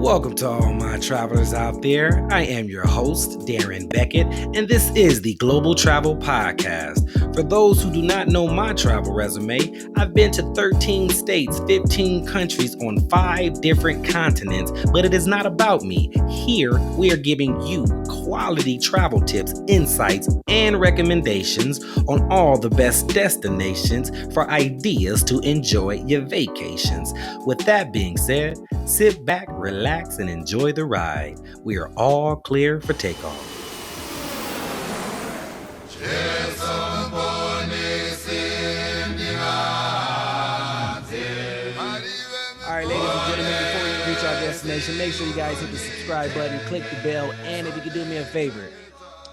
Welcome to all my travelers out there. I am your host, Darren Beckett, and this is the Global Travel Podcast. For those who do not know my travel resume, I've been to 13 states, 15 countries on 5 different continents, but it is not about me. Here, we are giving you quality travel tips, insights, and recommendations on all the best destinations for ideas to enjoy your vacations. With that being said, sit back, relax, and enjoy the ride. We are all clear for takeoff. All right, ladies and gentlemen, before we reach our destination, make sure you guys hit the subscribe button, click the bell, and if you could do me a favor,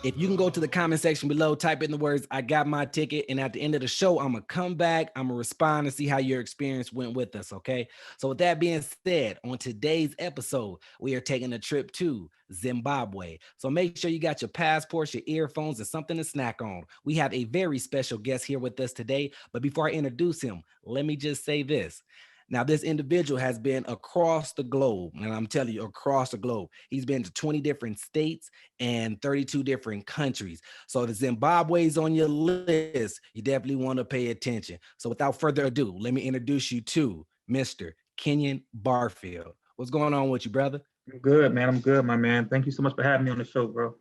if you can go to the comment section below, type in the words, I got my ticket. And at the end of the show, I'm going to come back. I'm going to respond and see how your experience went with us. Okay. So with that being said, on today's episode, we are taking a trip to Zimbabwe. So make sure you got your passports, your earphones, and something to snack on. We have a very special guest here with us today. But before I introduce him, let me just say this. Now, this individual has been across the globe, and I'm telling you, across the globe. He's been to 20 different states and 32 different countries. So the Zimbabwe's on your list. You definitely want to pay attention. So without further ado, let me introduce you to Mr. Kenyon Barfield. What's going on with you, brother? I'm good, man. I'm good, my man. Thank you so much for having me on the show, bro.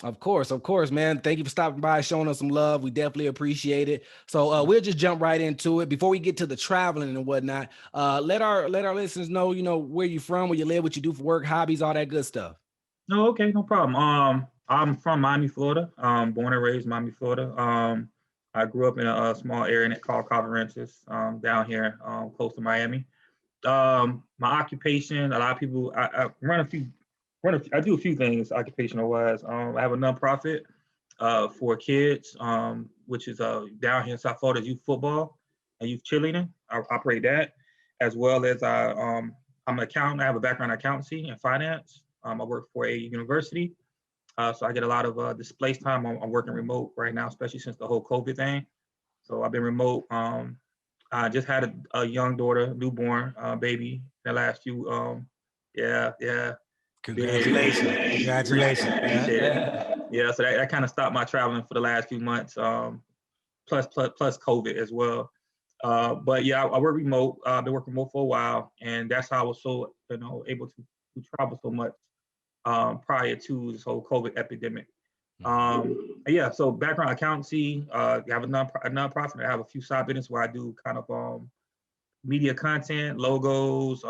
Of course, man. Thank you for stopping by, showing us some love. We definitely appreciate it. So we'll just jump right into it. Before we get to the traveling and whatnot, let our listeners know, where you're from, where you live, what you do for work, hobbies, all that good stuff. No, okay, no problem. I'm from Miami, Florida. Born and raised in Miami, Florida. I grew up in a small area called Carver-Ranches, down here, close to Miami. My occupation, a lot of people, I do a few things occupational wise. I have a nonprofit for kids, which is down here in South Florida, youth football and youth cheerleading. I operate that, as well as I'm an accountant. I have a background in accountancy and finance. I work for a university, so I get a lot of displaced time. I'm working remote right now, especially since the whole COVID thing. So I've been remote. I just had a young daughter, newborn baby, in the last few. Yeah. Congratulations. Appreciate it. Yeah, so that kind of stopped my traveling for the last few months, plus COVID as well. But yeah, I work remote. I've been working remote for a while, and that's how I was so able to travel so much prior to this whole COVID epidemic. Yeah, so background accountancy. I have a nonprofit. I have a few side business where I do kind of media content, logos.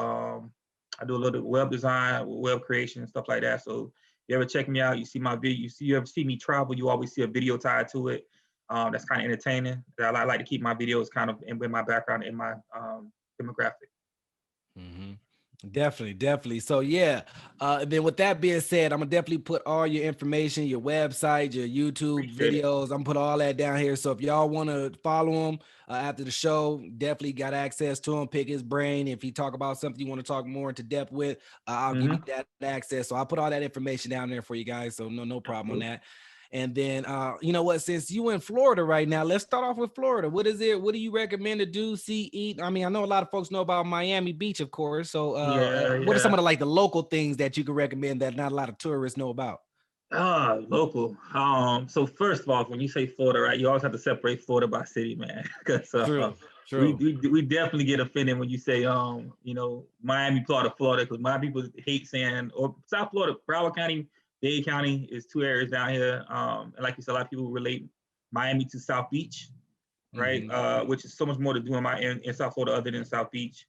I do a little bit of web design, web creation, and stuff like that. So you ever check me out, you see my video, you ever see me travel, you always see a video tied to it. That's kind of entertaining. I like to keep my videos kind of with my background in my demographic. Mm-hmm. Definitely. So yeah, then with that being said, I'm gonna definitely put all your information, your website, your YouTube videos. I'm gonna put all that down here. So if y'all want to follow him after the show, definitely got access to him. Pick his brain. If he talk about something you want to talk more into depth with, I'll give you that access. So I'll put all that information down there for you guys. So no problem on that. And then, you know what, since you in Florida right now, let's start off with Florida. What is it? What do you recommend to do, see, eat? I mean, I know a lot of folks know about Miami Beach, of course. So what are some of the local things that you can recommend that not a lot of tourists know about? Local. So first of all, when you say Florida, right, you always have to separate Florida by city, man. Because True. We definitely get offended when you say Miami, Florida, because my people hate saying, or South Florida, Broward County, Dade County is 2 areas down here. And like you said, a lot of people relate Miami to South Beach, right? Which is so much more to do in South Florida other than South Beach.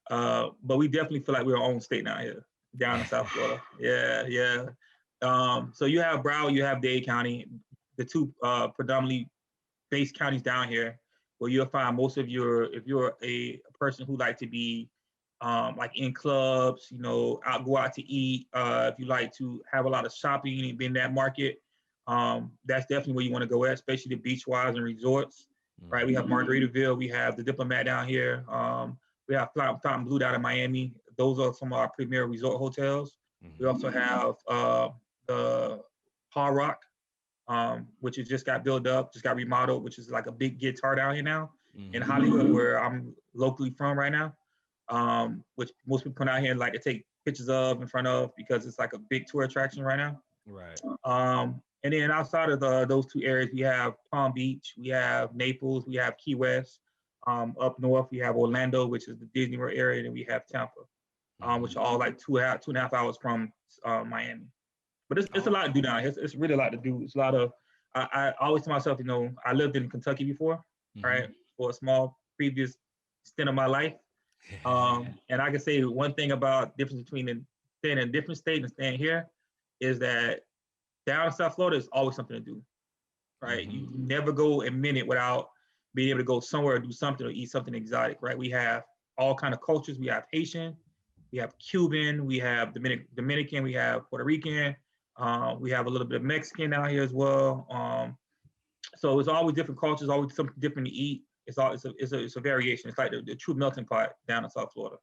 But we definitely feel like we're our own state now here, down in South Florida. Yeah. So you have Broward, you have Dade County, the two predominantly based counties down here, where you'll find most of if you're a person who like to be like in clubs, go out to eat. If you like to have a lot of shopping and be in that market, that's definitely where you want to go at, especially the beach wise and resorts, right? We have Margaritaville, we have the Diplomat down here, we have Fontainebleau down in Miami. Those are some of our premier resort hotels. We also have the Hard Rock, which has just got built up, just got remodeled, which is like a big guitar down here now in Hollywood, where I'm locally from right now. Which most people come out here and like to take pictures of in front of because it's like a big tour attraction right now. Right. And then outside of those two areas, we have Palm Beach, we have Naples, we have Key West. Up north, we have Orlando, which is the Disney World area, and then we have Tampa, which are all like 2.5 hours from Miami. But it's a lot to do down here. It's really a lot to do. It's a lot of I always tell myself, I lived in Kentucky before, right, for a small previous stint of my life. And I can say one thing about difference between staying in a different state and staying here is that down in South Florida is always something to do, right? You never go a minute without being able to go somewhere and do something or eat something exotic, right? We have all kind of cultures. We have Haitian, we have Cuban, we have Dominican, we have Puerto Rican, we have a little bit of Mexican out here as well. So it's always different cultures, always something different to eat. It's a variation. It's like the true melting pot down in South Florida.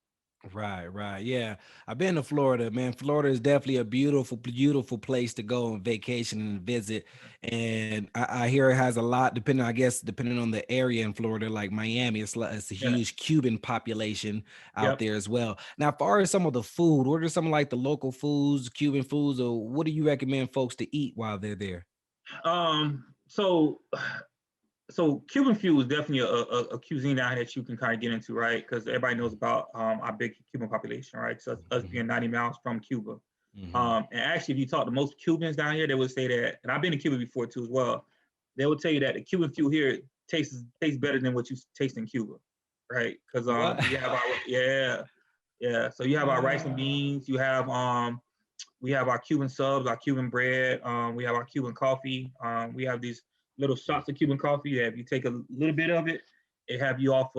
Right. Yeah. I've been to Florida, man. Florida is definitely a beautiful, beautiful place to go on vacation and visit. And I hear it has a lot, depending on the area in Florida, like Miami, it's a Yeah. huge Cuban population out Yep. there as well. Now, as far as some of the food, what are some of like the local foods, Cuban foods, or what do you recommend folks to eat while they're there? So Cuban food is definitely a cuisine out here that you can kind of get into, right? Because everybody knows about our big Cuban population, right? So us being 90 miles from Cuba. And actually, if you talk to most Cubans down here, they would say that, and I've been to Cuba before too as well. They will tell you that the Cuban food here tastes better than what you taste in Cuba, right? Because we have our So you have our rice and beans. We have our Cuban subs, our Cuban bread. We have our Cuban coffee. We have these little shots of Cuban coffee that if you take a little bit of it, it have you off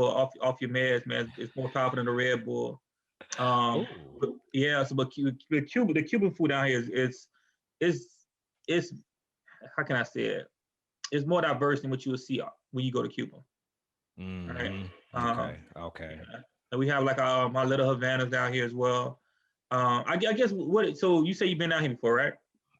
your meds, man. It's more powerful than the Red Bull. But the Cuban food down here is how can I say it? It's more diverse than what you will see when you go to Cuba. Right? Okay. Yeah. And we have like my little Havanas down here as well. I guess so you say you've been down here before, right?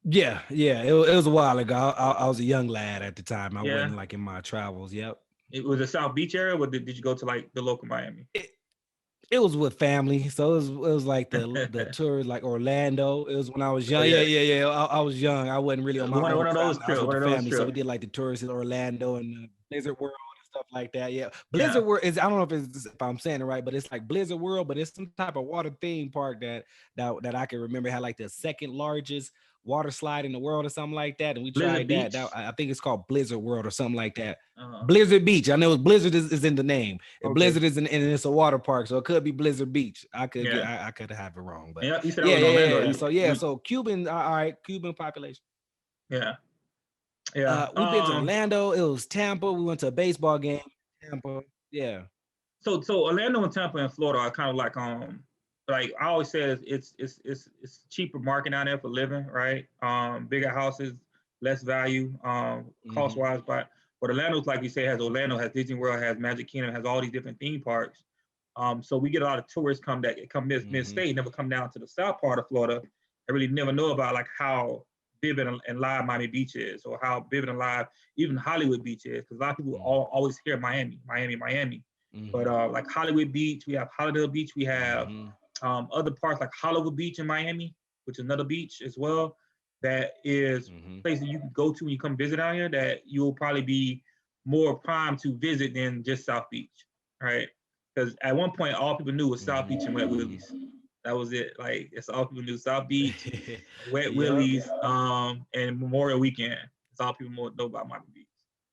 Yeah. It was a while ago. I was a young lad at the time. I Yeah. wasn't like in my travels. Yep. It was a South Beach area, or did you go to like the local Miami? It was with family, so it was like the tours, like Orlando. It was when I was young. Oh, Yeah. yeah. I was young. I wasn't really on my One own of those traveling. I was trips. with One the of those family, so we trips. did like the tours in Orlando and Blizzard World and stuff like that. Yeah, Yeah. Blizzard World is, I don't know if I'm saying it right, but it's like Blizzard World, but it's some type of water theme park that I can remember had like the second largest water slide in the world or something like that, and we Blizzard tried that. Beach. I think it's called Blizzard World or something like that. Uh-huh. Blizzard Beach. I know Blizzard is in the name. Okay. Blizzard is and it's a water park, so it could be Blizzard Beach. I could have it wrong, but Yeah, you said I was in Orlando. So Cuban, all right, Cuban population. Yeah. We've been to Orlando. It was Tampa. We went to a baseball game. Tampa. Yeah. So Orlando and Tampa and Florida are kind of like I always say it's cheaper market down there for living, right? Bigger houses, less value, cost wise, but Orlando's like you say has Disney World, has Magic Kingdom, has all these different theme parks. So we get a lot of tourists come mid-state, never come down to the south part of Florida. I really never know about like how vivid and live Miami Beach is, or how vivid and live even Hollywood Beach is, because a lot of people always hear Miami. But like Hollywood Beach, we have Hollywood Beach, we have other parts like Hollywood Beach in Miami, which is another beach as well. That is a place that you can go to when you come visit out here that you'll probably be more primed to visit than just South Beach, right? Because at one point, all people knew was South Beach and Wet Willie's. That was it. Like, it's all people knew: South Beach, Wet Willie's, and Memorial Weekend. That's all people know about Miami Beach.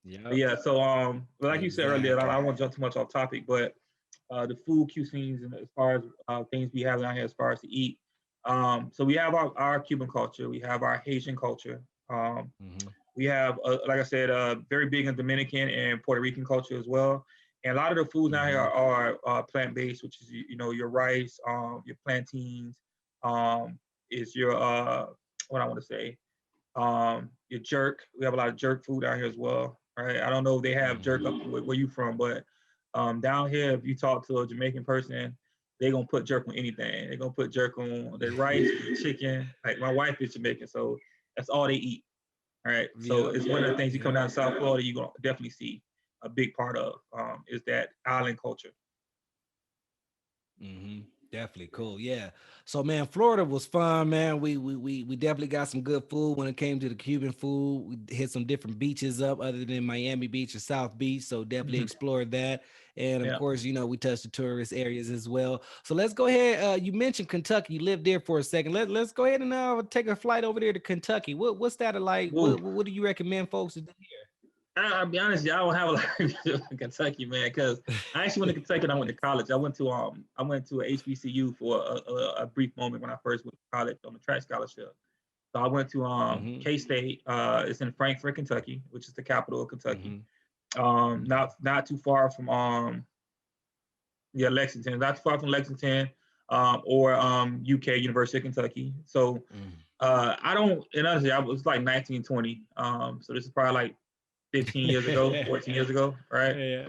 Yeah. So, like you said earlier, I don't want to jump too much off topic, but the food cuisines and as far as things we have down here as far as to eat. So we have our Cuban culture, we have our Haitian culture. We have, like I said, very big in Dominican and Puerto Rican culture as well. And a lot of the foods down here are plant-based, which is your rice, your plantains, is your what I want to say, your jerk. We have a lot of jerk food out here as well. Right? I don't know if they have jerk up where you from, but down here, if you talk to a Jamaican person, they're gonna put jerk on anything. They're gonna put jerk on their rice, their chicken. Like my wife is Jamaican, so that's all they eat. All right. So it's one of the things you come down to South Florida, you're gonna definitely see a big part of is that island culture. Definitely cool. Yeah. So man, Florida was fun, man. We definitely got some good food when it came to the Cuban food. We hit some different beaches up other than Miami Beach or South Beach. So definitely Mhm. explored that. And of Yeah. course, we touched the tourist areas as well. So let's go ahead. You mentioned Kentucky. You lived there for a second. Let's go ahead and take a flight over there to Kentucky. What's that like? Ooh. What do you recommend folks to do I'll be honest, I don't have a lot of Kentucky, man, because I actually went to Kentucky when I went to college. I went to a HBCU for a brief moment when I first went to college on a track scholarship. So I went to here? K-State. It's in Frankfort, Kentucky, which is the capital of Kentucky. Hmm. Not too far from Lexington, not too far from Lexington, or UK, University of Kentucky. So Hmm. I don't, and honestly, I was like 19, 20. So this is probably like 15 years ago, 14 years ago, right? Yeah.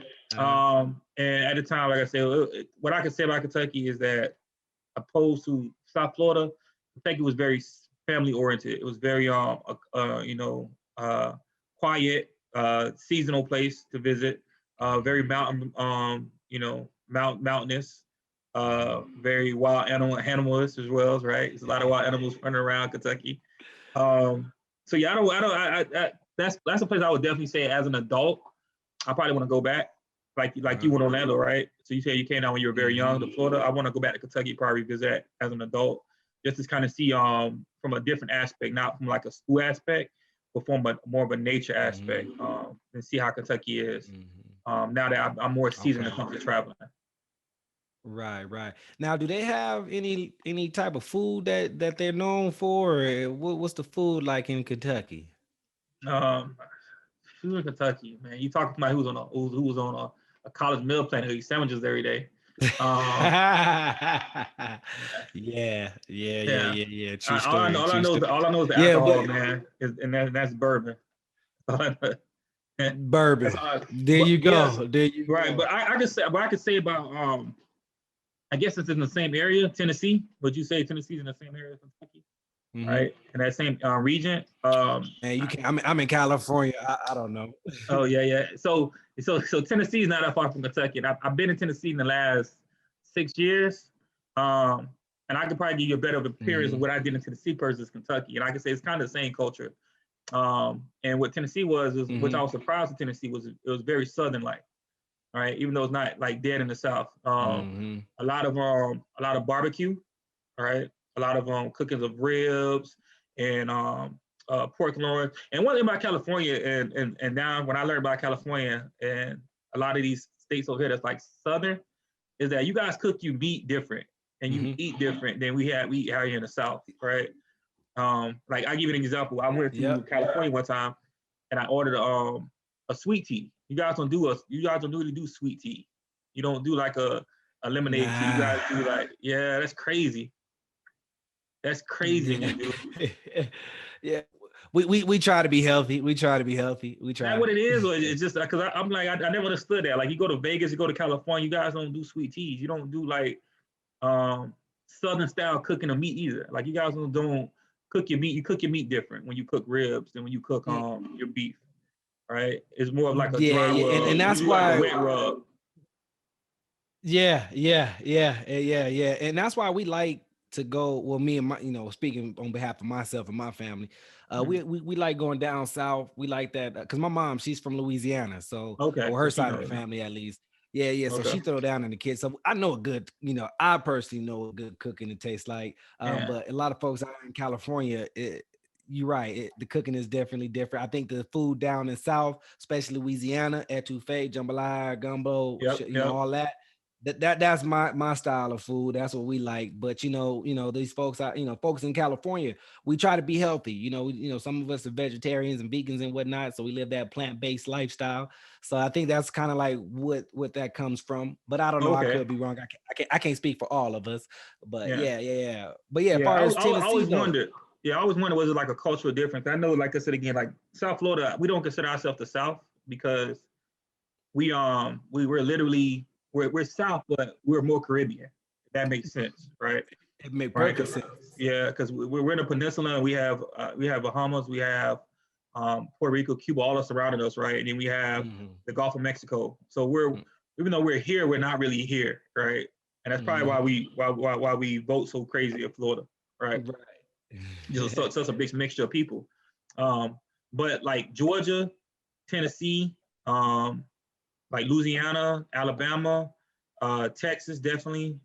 And at the time, like I said, what I can say about Kentucky is that opposed to South Florida, Kentucky was very family oriented. It was very quiet, seasonal place to visit, very mountain mountainous, very wild animalist as well, right? There's a lot of wild animals running around Kentucky. Um, so yeah, that's a place I would definitely say as an adult, I probably want to go back. Like you went Orlando, right? So you said you came down when you were very young to Florida. I want to go back to Kentucky, probably visit as an adult, just to kind of see from a different aspect, not from like a school aspect, but from more of a nature aspect, and see how Kentucky is. Now that I'm more seasoned when Okay. it comes to traveling. Right, right. Now, do they have any type of food that they're known for? Or what's the food like in Kentucky? Um, who in Kentucky, man? You talking about who was on a college meal plan who eat sandwiches every day. Um, Yeah, yeah, yeah, yeah. yeah, yeah. True story, All I true know is story. the Yeah, but alcohol, man, and that's bourbon. That's bourbon. all. There But you yes, go. There you right. go. But I could say about I guess it's in the same area, Tennessee. Would you say Tennessee's in the same area as Kentucky? Hmm. Right, in that same region. Man, you can. I'm in California. I don't know. Oh yeah, yeah. So Tennessee is not that far from Kentucky. And I've been in Tennessee in the last 6 years. Um, and I could probably give you a better appearance of Hmm. what I did in Tennessee versus Kentucky. And I can say it's kind of the same culture. And what Tennessee was, which I Hmm. was surprised with Tennessee, was it was very southern like. All right, even though it's not like dead in the South. Hmm. A lot of barbecue. All right, a lot of cookings of ribs and pork loin. And one thing about California, and now when I learned about California and a lot of these states over here that's like southern, is that you guys cook your meat different and you Hmm. eat different than we eat out here in the South, right? Like I give you an example. I went to Yep. California one time and I ordered a sweet tea. You guys don't really do sweet tea. You don't do like a lemonade tea. You Nah. guys do like, yeah, that's crazy. That's crazy when Yeah. you do. Yeah. We try to be healthy. We try to be healthy. We Is that try. what it is, or it's just because I'm like I never understood that. Like you go to Vegas, you go to California, you guys don't do sweet teas. You don't do like um southern style cooking of meat either. Like you guys don't cook your meat. You cook your meat different when you cook ribs than when you cook Mm, your beef. Right? It's more of like a yeah, dry yeah, and rub. You that's do like a why. wet rub. Yeah, yeah, yeah, yeah, yeah. And that's why we like to go. Well, me and my, speaking on behalf of myself and my family, Mhm. we like going down south. We like that because my mom, she's from Louisiana, so Okay, or so her she side of the knows. family at least. Yeah, yeah. So Okay. she throw down in the kids. So I know a good, I personally know what good cooking it tastes like. Yeah. But a lot of folks out in California, you're right. The cooking is definitely different. I think the food down in South, especially Louisiana, etouffee, jambalaya, gumbo, Yep. Yep. all that that's my style of food. That's what we like. But these folks out, folks in California, we try to be healthy. Some of us are vegetarians and vegans and whatnot, so we live that plant-based lifestyle. So I think that's kind of like what that comes from. But I don't know. I Okay. could be wrong. I can't speak for all of us. But Yeah. yeah, yeah, yeah. But yeah, as Yeah. far as I Tennessee always though. wondered. Yeah, I always wondered was it like a cultural difference? I know, like I said again, like South Florida, we don't consider ourselves the South because we're literally we're South, but we're more Caribbean. If that makes sense, right? It make Right? perfect Cause, sense. yeah, because we're in a peninsula and we have Bahamas, we have Puerto Rico, Cuba, all surrounding us, right? And then we have Hmm. the Gulf of Mexico. So we're even though we're here, we're not really here, right? and that's probably why we vote so crazy in Florida, right? Right. Just such a big mixture of people. But like Georgia, Tennessee, like Louisiana, Alabama, Texas, definitely.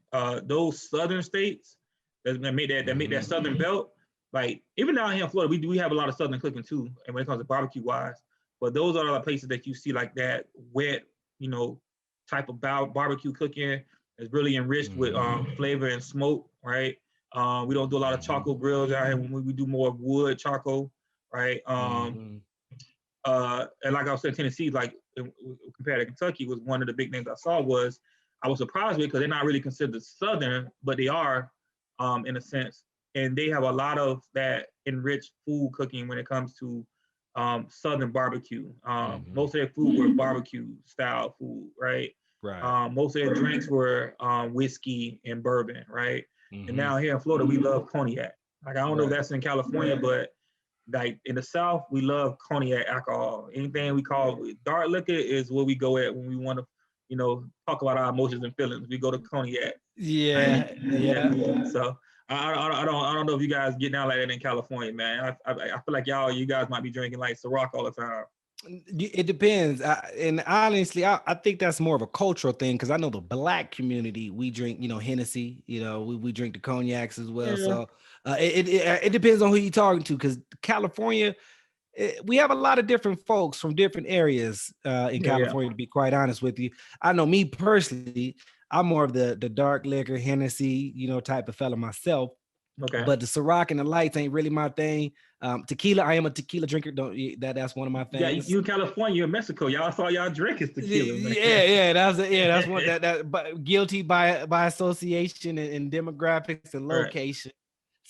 Those southern states that make that southern belt. Like even down here in Florida, we have a lot of southern cooking too, and when it comes to barbecue wise. But those are the places that you see like that wet, type of barbecue cooking is really enriched with flavor and smoke, right? We don't do a lot of charcoal grills out here. We do more wood charcoal, right? And like I was saying, Tennessee, like compared to Kentucky, was one of the big things I saw was I was surprised with because they're not really considered Southern, but they are in a sense. And they have a lot of that enriched food cooking when it comes to Southern barbecue. Most of their food were barbecue style food, right? Right. Most of their drinks were whiskey and bourbon, right? And now here in Florida, we love cognac. Like I don't know if that's in California, but like in the South, we love cognac alcohol. Anything we call dark liquor is what we go at when we want to, talk about our emotions and feelings. We go to cognac. Yeah. So I don't know if you guys get down like that in California, man. I feel like you guys might be drinking like Ciroc all the time. It depends, and honestly, I think that's more of a cultural thing because I know the Black community we drink, Hennessy, we drink the cognacs as well. Yeah. So it depends on who you're talking to because California, we have a lot of different folks from different areas in California. To be quite honest with you, I know me personally, I'm more of the dark liquor Hennessy, type of fella myself. Okay. But the Ciroc and the lights ain't really my thing. Tequila, I am a tequila drinker. That's one of my things. Yeah, you in California, you in Mexico. Y'all saw y'all drinking tequila, man. That's one that but guilty by association and demographics and location.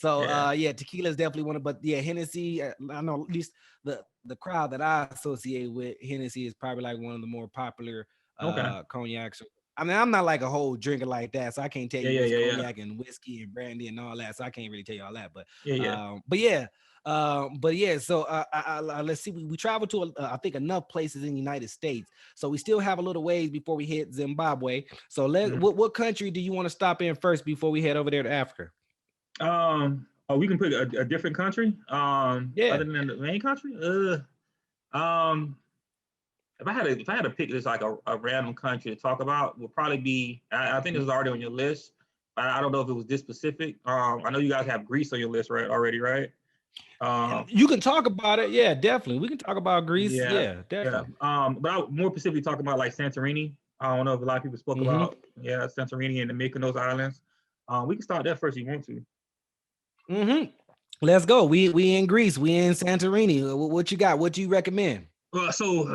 Right. So tequila is definitely one of, but Hennessy. I know at least the crowd that I associate with Hennessy is probably like one of the more popular cognacs. I mean, I'm not like a whole drinker like that, so I can't tell you what's cognac and whiskey and brandy and all that. So I can't really tell you all that. But So let's see. We traveled to I think enough places in the United States, so we still have a little ways before we hit Zimbabwe. So what country do you want to stop in first before we head over there to Africa? We can pick a different country. Other than the main country. If I had to pick this like a random country to talk about, would probably be. I think this is already on your list. I don't know if it was this specific. I know you guys have Greece on your list, right? Already, right? You can talk about it. Yeah, definitely. We can talk about Greece. Yeah, definitely. But I more specifically talk about like Santorini. I don't know if a lot of people spoke about Santorini and the Mykonos Islands. We can start there first if you want to. Let's go. We in Greece. We in Santorini. What you got? What do you recommend? So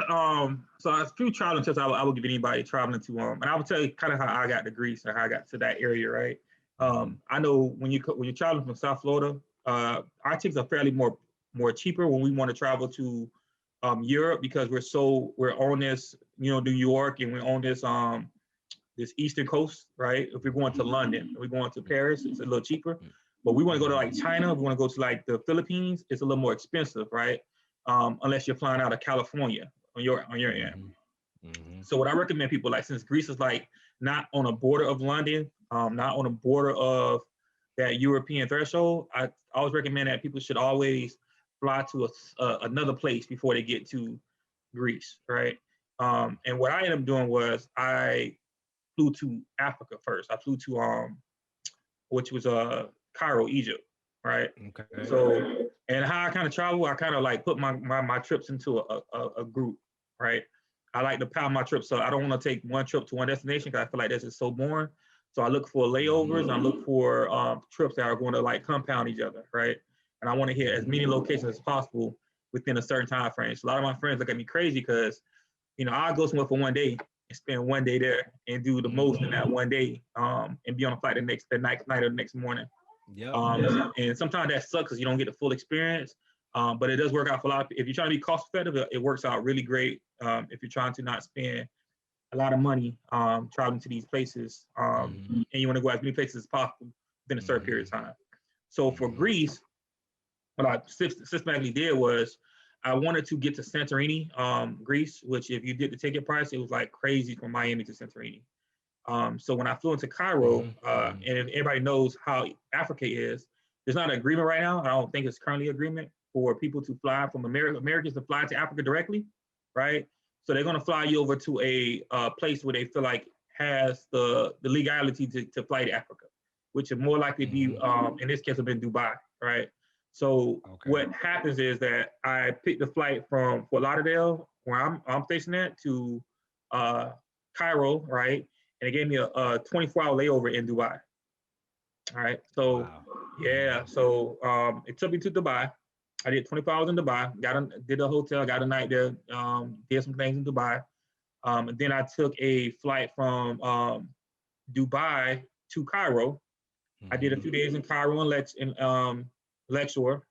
a few traveling tips I would give anybody traveling to and I will tell you kind of how I got to Greece and how I got to that area, right? I know when you're traveling from South Florida, our tickets are fairly more cheaper when we want to travel to Europe because we're on this, New York, and we're on this eastern coast, right? If we're going to London, we're going to Paris, it's a little cheaper. But we want to go to like China, we want to go to like the Philippines, it's a little more expensive, right? Unless you're flying out of California on your end. So what I recommend people, like, since Greece is like not on a border of London, not on a border of that European threshold, I always recommend that people should always fly to another place before they get to Greece, right? And what I ended up doing was I flew to Africa first. I flew to which was Cairo, Egypt, right? Okay. So, and how I kind of travel, I kind of like put my trips into a group, right? I like to pound my trips, so I don't want to take one trip to one destination because I feel like that's just so boring. So I look for layovers and I look for trips that are going to like compound each other, right? And I want to hit as many locations as possible within a certain time frame. So a lot of my friends look at me crazy because, I'll go somewhere for one day and spend one day there and do the most in that one day, and be on a flight the night or the next morning. And sometimes that sucks because you don't get the full experience. But it does work out for a lot of people. If you're trying to be cost effective, it works out really great. If you're trying to not spend a lot of money traveling to these places, and you want to go as many places as possible within a certain period of time. So for Greece, what I systematically did was I wanted to get to Santorini, Greece, which if you did the ticket price, it was like crazy from Miami to Santorini. So when I flew into Cairo, and if everybody knows how Africa is, there's not an agreement right now. I don't think it's currently agreement for people to fly from Americans to fly to Africa directly, right? So they're going to fly you over to a place where they feel like has the legality to fly to Africa, which would more likely be, in this case, have been Dubai, right? So what happens is that I picked the flight from Fort Lauderdale, where I'm stationed at, to Cairo, right? And it gave me a 24-hour layover in Dubai. All right. So yeah. So it took me to Dubai. I did 24 hours in Dubai. Did a hotel. Got a night there. Did some things in Dubai. And then I took a flight from Dubai to Cairo. I did a few days in Cairo and Luxor,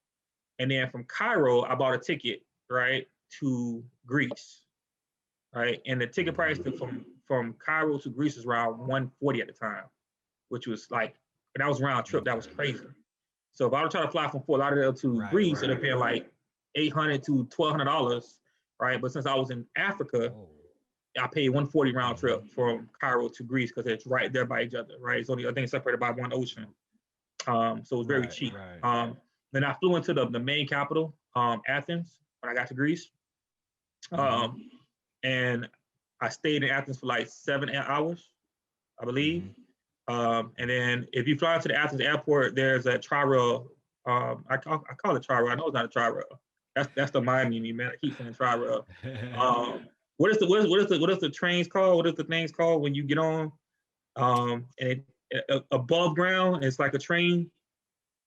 and then from Cairo I bought a ticket right to Greece. Right, and the ticket price from Cairo to Greece was around 140 at the time, which was like, that was round trip. That was crazy. So if I were trying to fly from Fort Lauderdale to Greece, it'd be like $800 to $1,200, right? But since I was in Africa, I paid 140 round trip from Cairo to Greece because it's right there by each other, right? It's only, I think it's separated by one ocean. So it was very cheap. Then I flew into the main capital, Athens, when I got to Greece. And I stayed in Athens for like 7 hours, I believe. And then if you fly into the Athens airport, there's a tri-rail. I call it tri-rail. I know it's not a tri-rail. That's the Miami me, man. I keep saying tri-rail. What is the trains called? What is the things called when you get on? And above ground, it's like a train.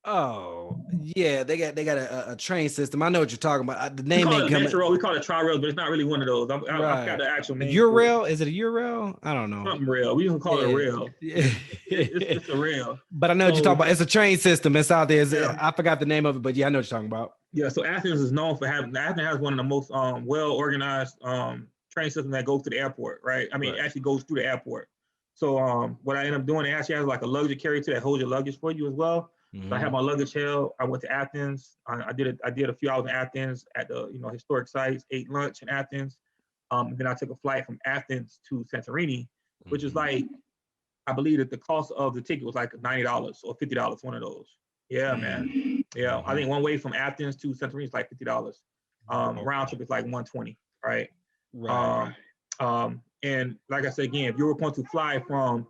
Oh yeah, they got a train system. I know what you're talking about. The name ain't coming. We call it tri-rail, but it's not really one of those. I've got the actual name. Eurail? Is it a Eurail? I don't know. Something rail. We can call it a rail. It's a rail. But I know what you're talking about. It's a train system. It's out there. I forgot the name of it, but yeah, I know what you're talking about. Yeah, so Athens is known for Athens has one of the most well organized train systems that goes to the airport, right? I mean, it actually goes through the airport. So what I end up doing, it actually has like a luggage carrier that holds your luggage for you as well. So I had my luggage held. I went to Athens. I did a few hours in Athens at the historic sites. Ate lunch in Athens. Then I took a flight from Athens to Santorini, which is like, I believe that the cost of the ticket was like $90 or $50, one of those. Yeah, man. Yeah, I think one way from Athens to Santorini is like $50. Round trip is like $120, right? And like I said again, if you were going to fly from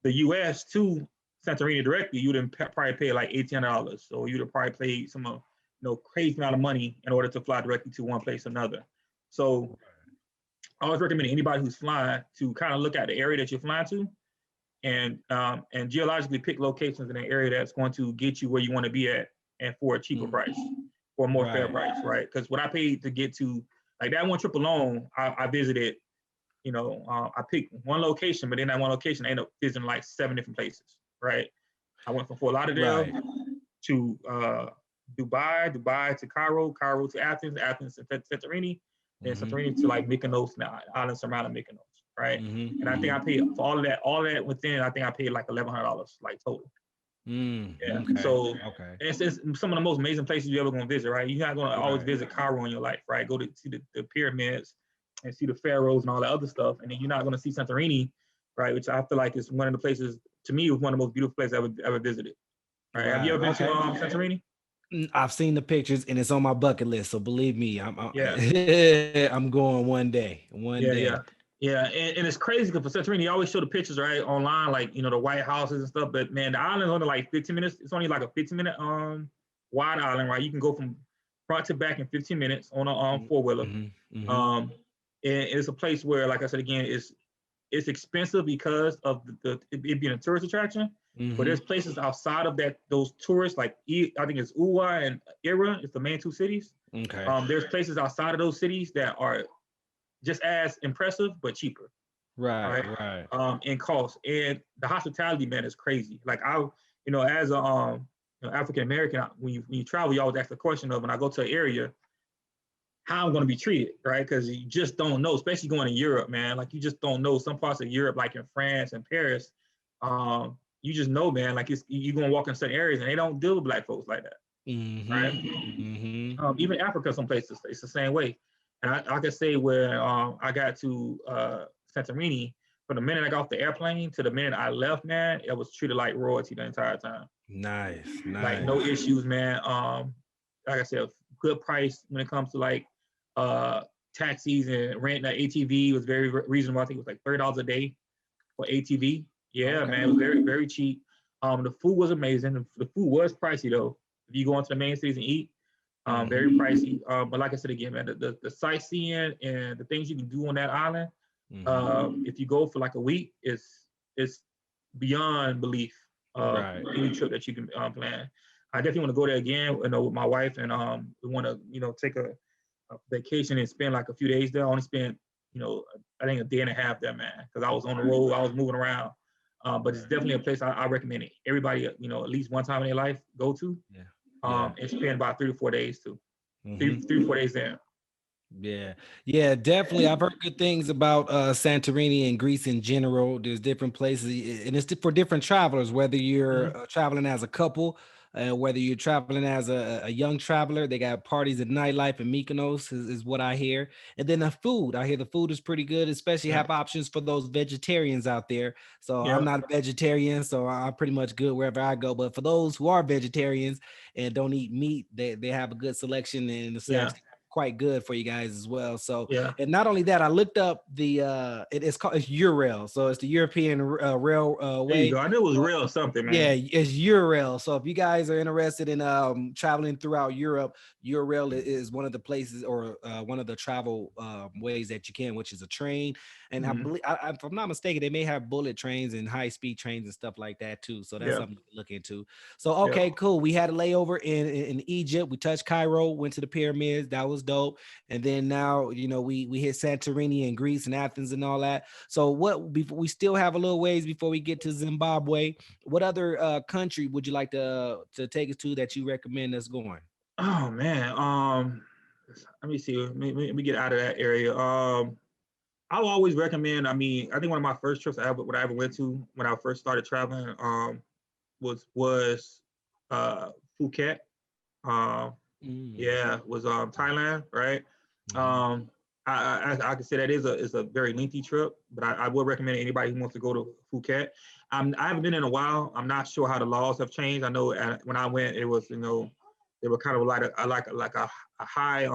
the U.S. to Santorini directly, you'd probably pay like $1,800. So you'd have probably paid some crazy amount of money in order to fly directly to one place or another. So I always recommend anybody who's flying to kind of look at the area that you're flying to, and geologically pick locations in an area that's going to get you where you want to be at, and for a cheaper price, for a more fair price, right? Because what I paid to get to, like that one trip alone, I visited, I picked one location, but in that one location, I ended up visiting like 7 different places, right? I went from Fort Lauderdale to Dubai to Cairo to Athens to Santorini, then Santorini to like Mykonos, and the islands surrounding Mykonos, right? And I think I paid for all of that within, I think I paid like $1,100 like total. So it's some of the most amazing places you're ever gonna visit, right? You're not gonna always visit Cairo in your life, right? Go to see the pyramids and see the pharaohs and all that other stuff, and then you're not gonna see Santorini, right? Which I feel like is one of the places, to me, it was one of the most beautiful places I've ever visited. Right? Have you ever been to Santorini? I've seen the pictures and it's on my bucket list. So believe me, I'm going one day. Yeah, and it's crazy because for Santorini, you always show the pictures, right, online, like, the White Houses and stuff. But man, the island's only like 15 minutes. It's only like a 15-minute wide island, right? You can go from front to back in 15 minutes on a four-wheeler. And it's a place where, like I said again, it's expensive because of it being a tourist attraction. But there's places outside of those tourists, like I think it's Uwa and Ira, it's the main 2 cities. There's places outside of those cities that are just as impressive but cheaper. Right. In cost. And the hospitality, man, is crazy. Like as a African American, when you travel, you always ask the question of, when I go to an area, how I'm going to be treated, right? Because you just don't know, especially going to Europe, man. Like, you just don't know. Some parts of Europe, like in France and Paris, you just know, man, like you're going to walk in certain areas and they don't deal with Black folks like that, right? Even Africa, some places, it's the same way. And I can say where I got to Santorini, from the minute I got off the airplane to the minute I left, man, it was treated like royalty the entire time. Nice. Like no issues, man. Like I said, good price when it comes to like taxis and renting an ATV was very reasonable. I think it was like $30 a day for ATV. Yeah, man, it was very, very cheap. The food was amazing. The food was pricey though. If you go into the main cities and eat, very pricey. But like I said again, man, the sightseeing and the things you can do on that island, if you go for like a week, it's beyond belief. Any trip that you can plan. I definitely want to go there again, with my wife, and we want to, take a vacation and spend like a few days there. I only spent, I think a day and a half there, man, because I was on the road, I was moving around. But it's definitely a place I recommend it. Everybody, at least one time in their life, go to. And spend about 3 to 4 days too. 3 to 4 days there. Yeah, definitely. I've heard good things about Santorini and Greece in general. There's different places, and it's for different travelers, whether you're traveling as a couple, whether you're traveling as a young traveler. They got parties and nightlife in Mykonos is what I hear. And then the food, I hear the food is pretty good, especially have options for those vegetarians out there. So I'm not a vegetarian, so I'm pretty much good wherever I go. But for those who are vegetarians and don't eat meat, they have a good selection, and it's actually quite good for you guys as well. So, and not only that, I looked up the it's Eurail, so it's the European railway. There you go. I knew it was rail something, man. Yeah, it's Eurail. So if you guys are interested in traveling throughout Europe, Eurail is one of the places, or one of the travel ways that you can, which is a train. And I believe, if I'm not mistaken, they may have bullet trains and high-speed trains and stuff like that too. So that's something to look into. So okay, cool. We had a layover in Egypt. We touched Cairo, went to the pyramids. That was dope. And then now, we hit Santorini and Greece and Athens and all that. So we still have a little ways before we get to Zimbabwe. What other country would you like to take us to that you recommend us going? Oh man, let me see. Let me get out of that area. I'll always recommend. I mean, I think one of my first trips I ever went to when I first started traveling was Phuket. Was Thailand, right? I could say that is a very lengthy trip, but I would recommend anybody who wants to go to Phuket. I haven't been in a while. I'm not sure how the laws have changed. I know when I went, it was they were kind of like a high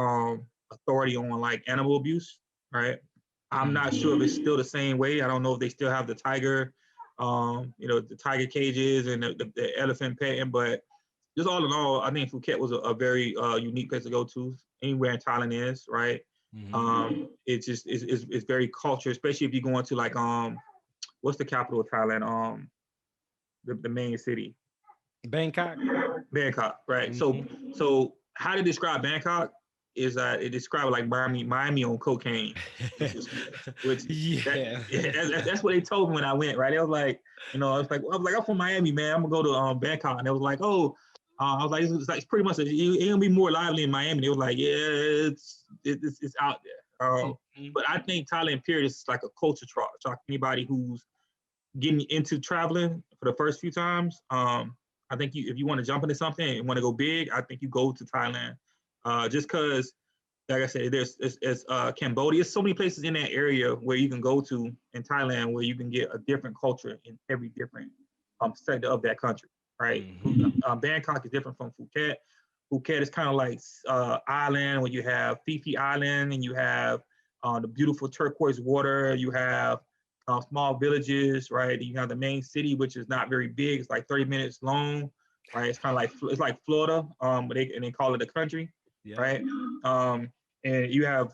authority on like animal abuse, right? I'm not sure if it's still the same way. I don't know if they still have the tiger, the tiger cages and the elephant petting, but just all in all, I think Phuket was a very unique place to go to. Anywhere in Thailand is, right? It's just it's very cultural, especially if you go into like what's the capital of Thailand? The main city. Bangkok, right? So how to describe Bangkok is that it describes like Miami on cocaine, that's what they told me when I went, right? It was like, I was like I'm from Miami, man. I'm gonna go to Bangkok, and it was like, I was like, it's pretty much it's gonna be more lively in Miami. They were like, it's out there. But I think Thailand period is like a culture shock. Anybody who's getting into traveling for the first few times, I think if you want to jump into something and want to go big, I think you go to Thailand. Just because, like I said, there's Cambodia. There's so many places in that area where you can go to in Thailand where you can get a different culture in every different sector of that country, right? Bangkok is different from Phuket. Phuket is kind of like island where you have Phi Phi Island and you have the beautiful turquoise water. You have small villages, right? You have the main city, which is not very big. It's like 30 minutes long, right? It's kind of like Florida, but they call it a country, right? And you have,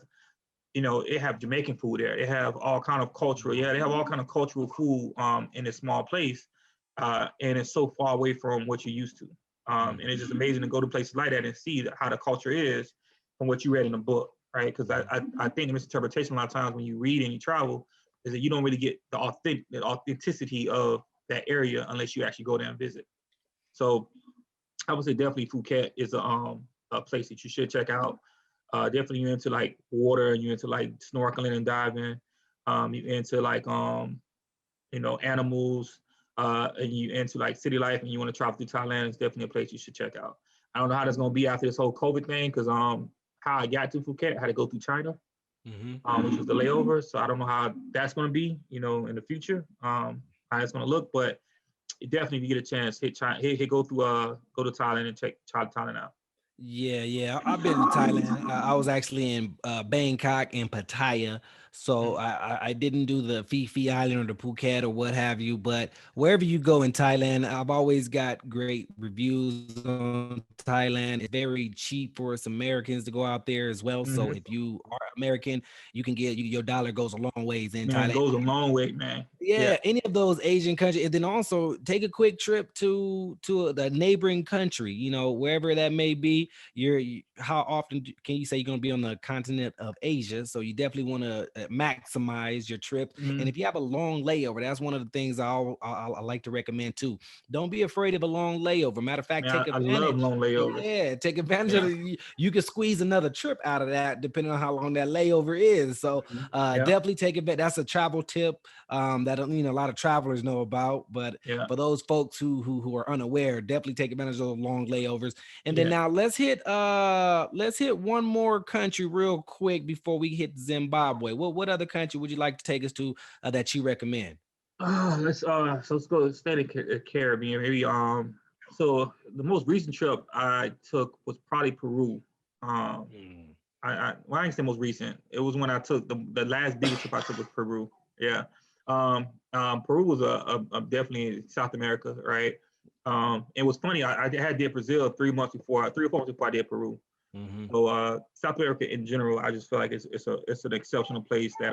they have Jamaican food there. They have all kind of cultural, they have all kind of cultural food in a small place, and it's so far away from what you're used to. And it's just amazing to go to places like that and see how the culture is from what you read in a book, right? Because I think the misinterpretation a lot of times when you read and you travel is that you don't really get the authenticity of that area unless you actually go there and visit. So I would say definitely Phuket is a place that you should check out. Definitely you're into like water and you're into like snorkeling and diving. You're into like animals, and you into like city life and you want to travel through Thailand, it's definitely a place you should check out. I don't know how that's gonna be after this whole COVID thing, because how I got to Phuket, I had to go through China. which was the layover. So I don't know how that's going to be, in the future, how it's going to look. But definitely, if you get a chance, go to Thailand and check Thailand out. Yeah. I've been to Thailand. I was actually in Bangkok and Pattaya. So I didn't do the Phi Island or the Phuket or what have you, but wherever you go in Thailand, I've always got great reviews on Thailand. It's very cheap for us Americans to go out there as well. So Mm-hmm. if you are American, you can get your dollar goes a long ways in Man, it Thailand. goes a long way, man. Yeah, any of those Asian countries, and then also take a quick trip to the neighboring country, wherever that may be. How often can you say you're going to be on the continent of Asia? So you definitely want to maximize your trip. Mm-hmm. And if you have a long layover, that's one of the things I like to recommend too. Don't be afraid of a long layover. Matter of fact, Man, take I love advantage. long layovers. Yeah, take advantage of Yeah. it. You can squeeze another trip out of that depending on how long that layover is. So Yeah. definitely take advantage. That's a travel tip that a lot of travelers know about, but Yeah. for those folks who are unaware, definitely take advantage of those long layovers. And then Yeah. now let's hit one more country real quick before we hit Zimbabwe. What other country would you like to take us to that you recommend? Let's go stay in the Caribbean. Maybe so the most recent trip I took was probably Peru. Um Mm. I didn't say most recent. It was when I took the last biggest trip I took was Peru. Yeah. Peru was a definitely South America, right? It was funny. I did Brazil 3 or 4 months before I did Peru. Mm-hmm. So South America in general, I just feel like it's an exceptional place that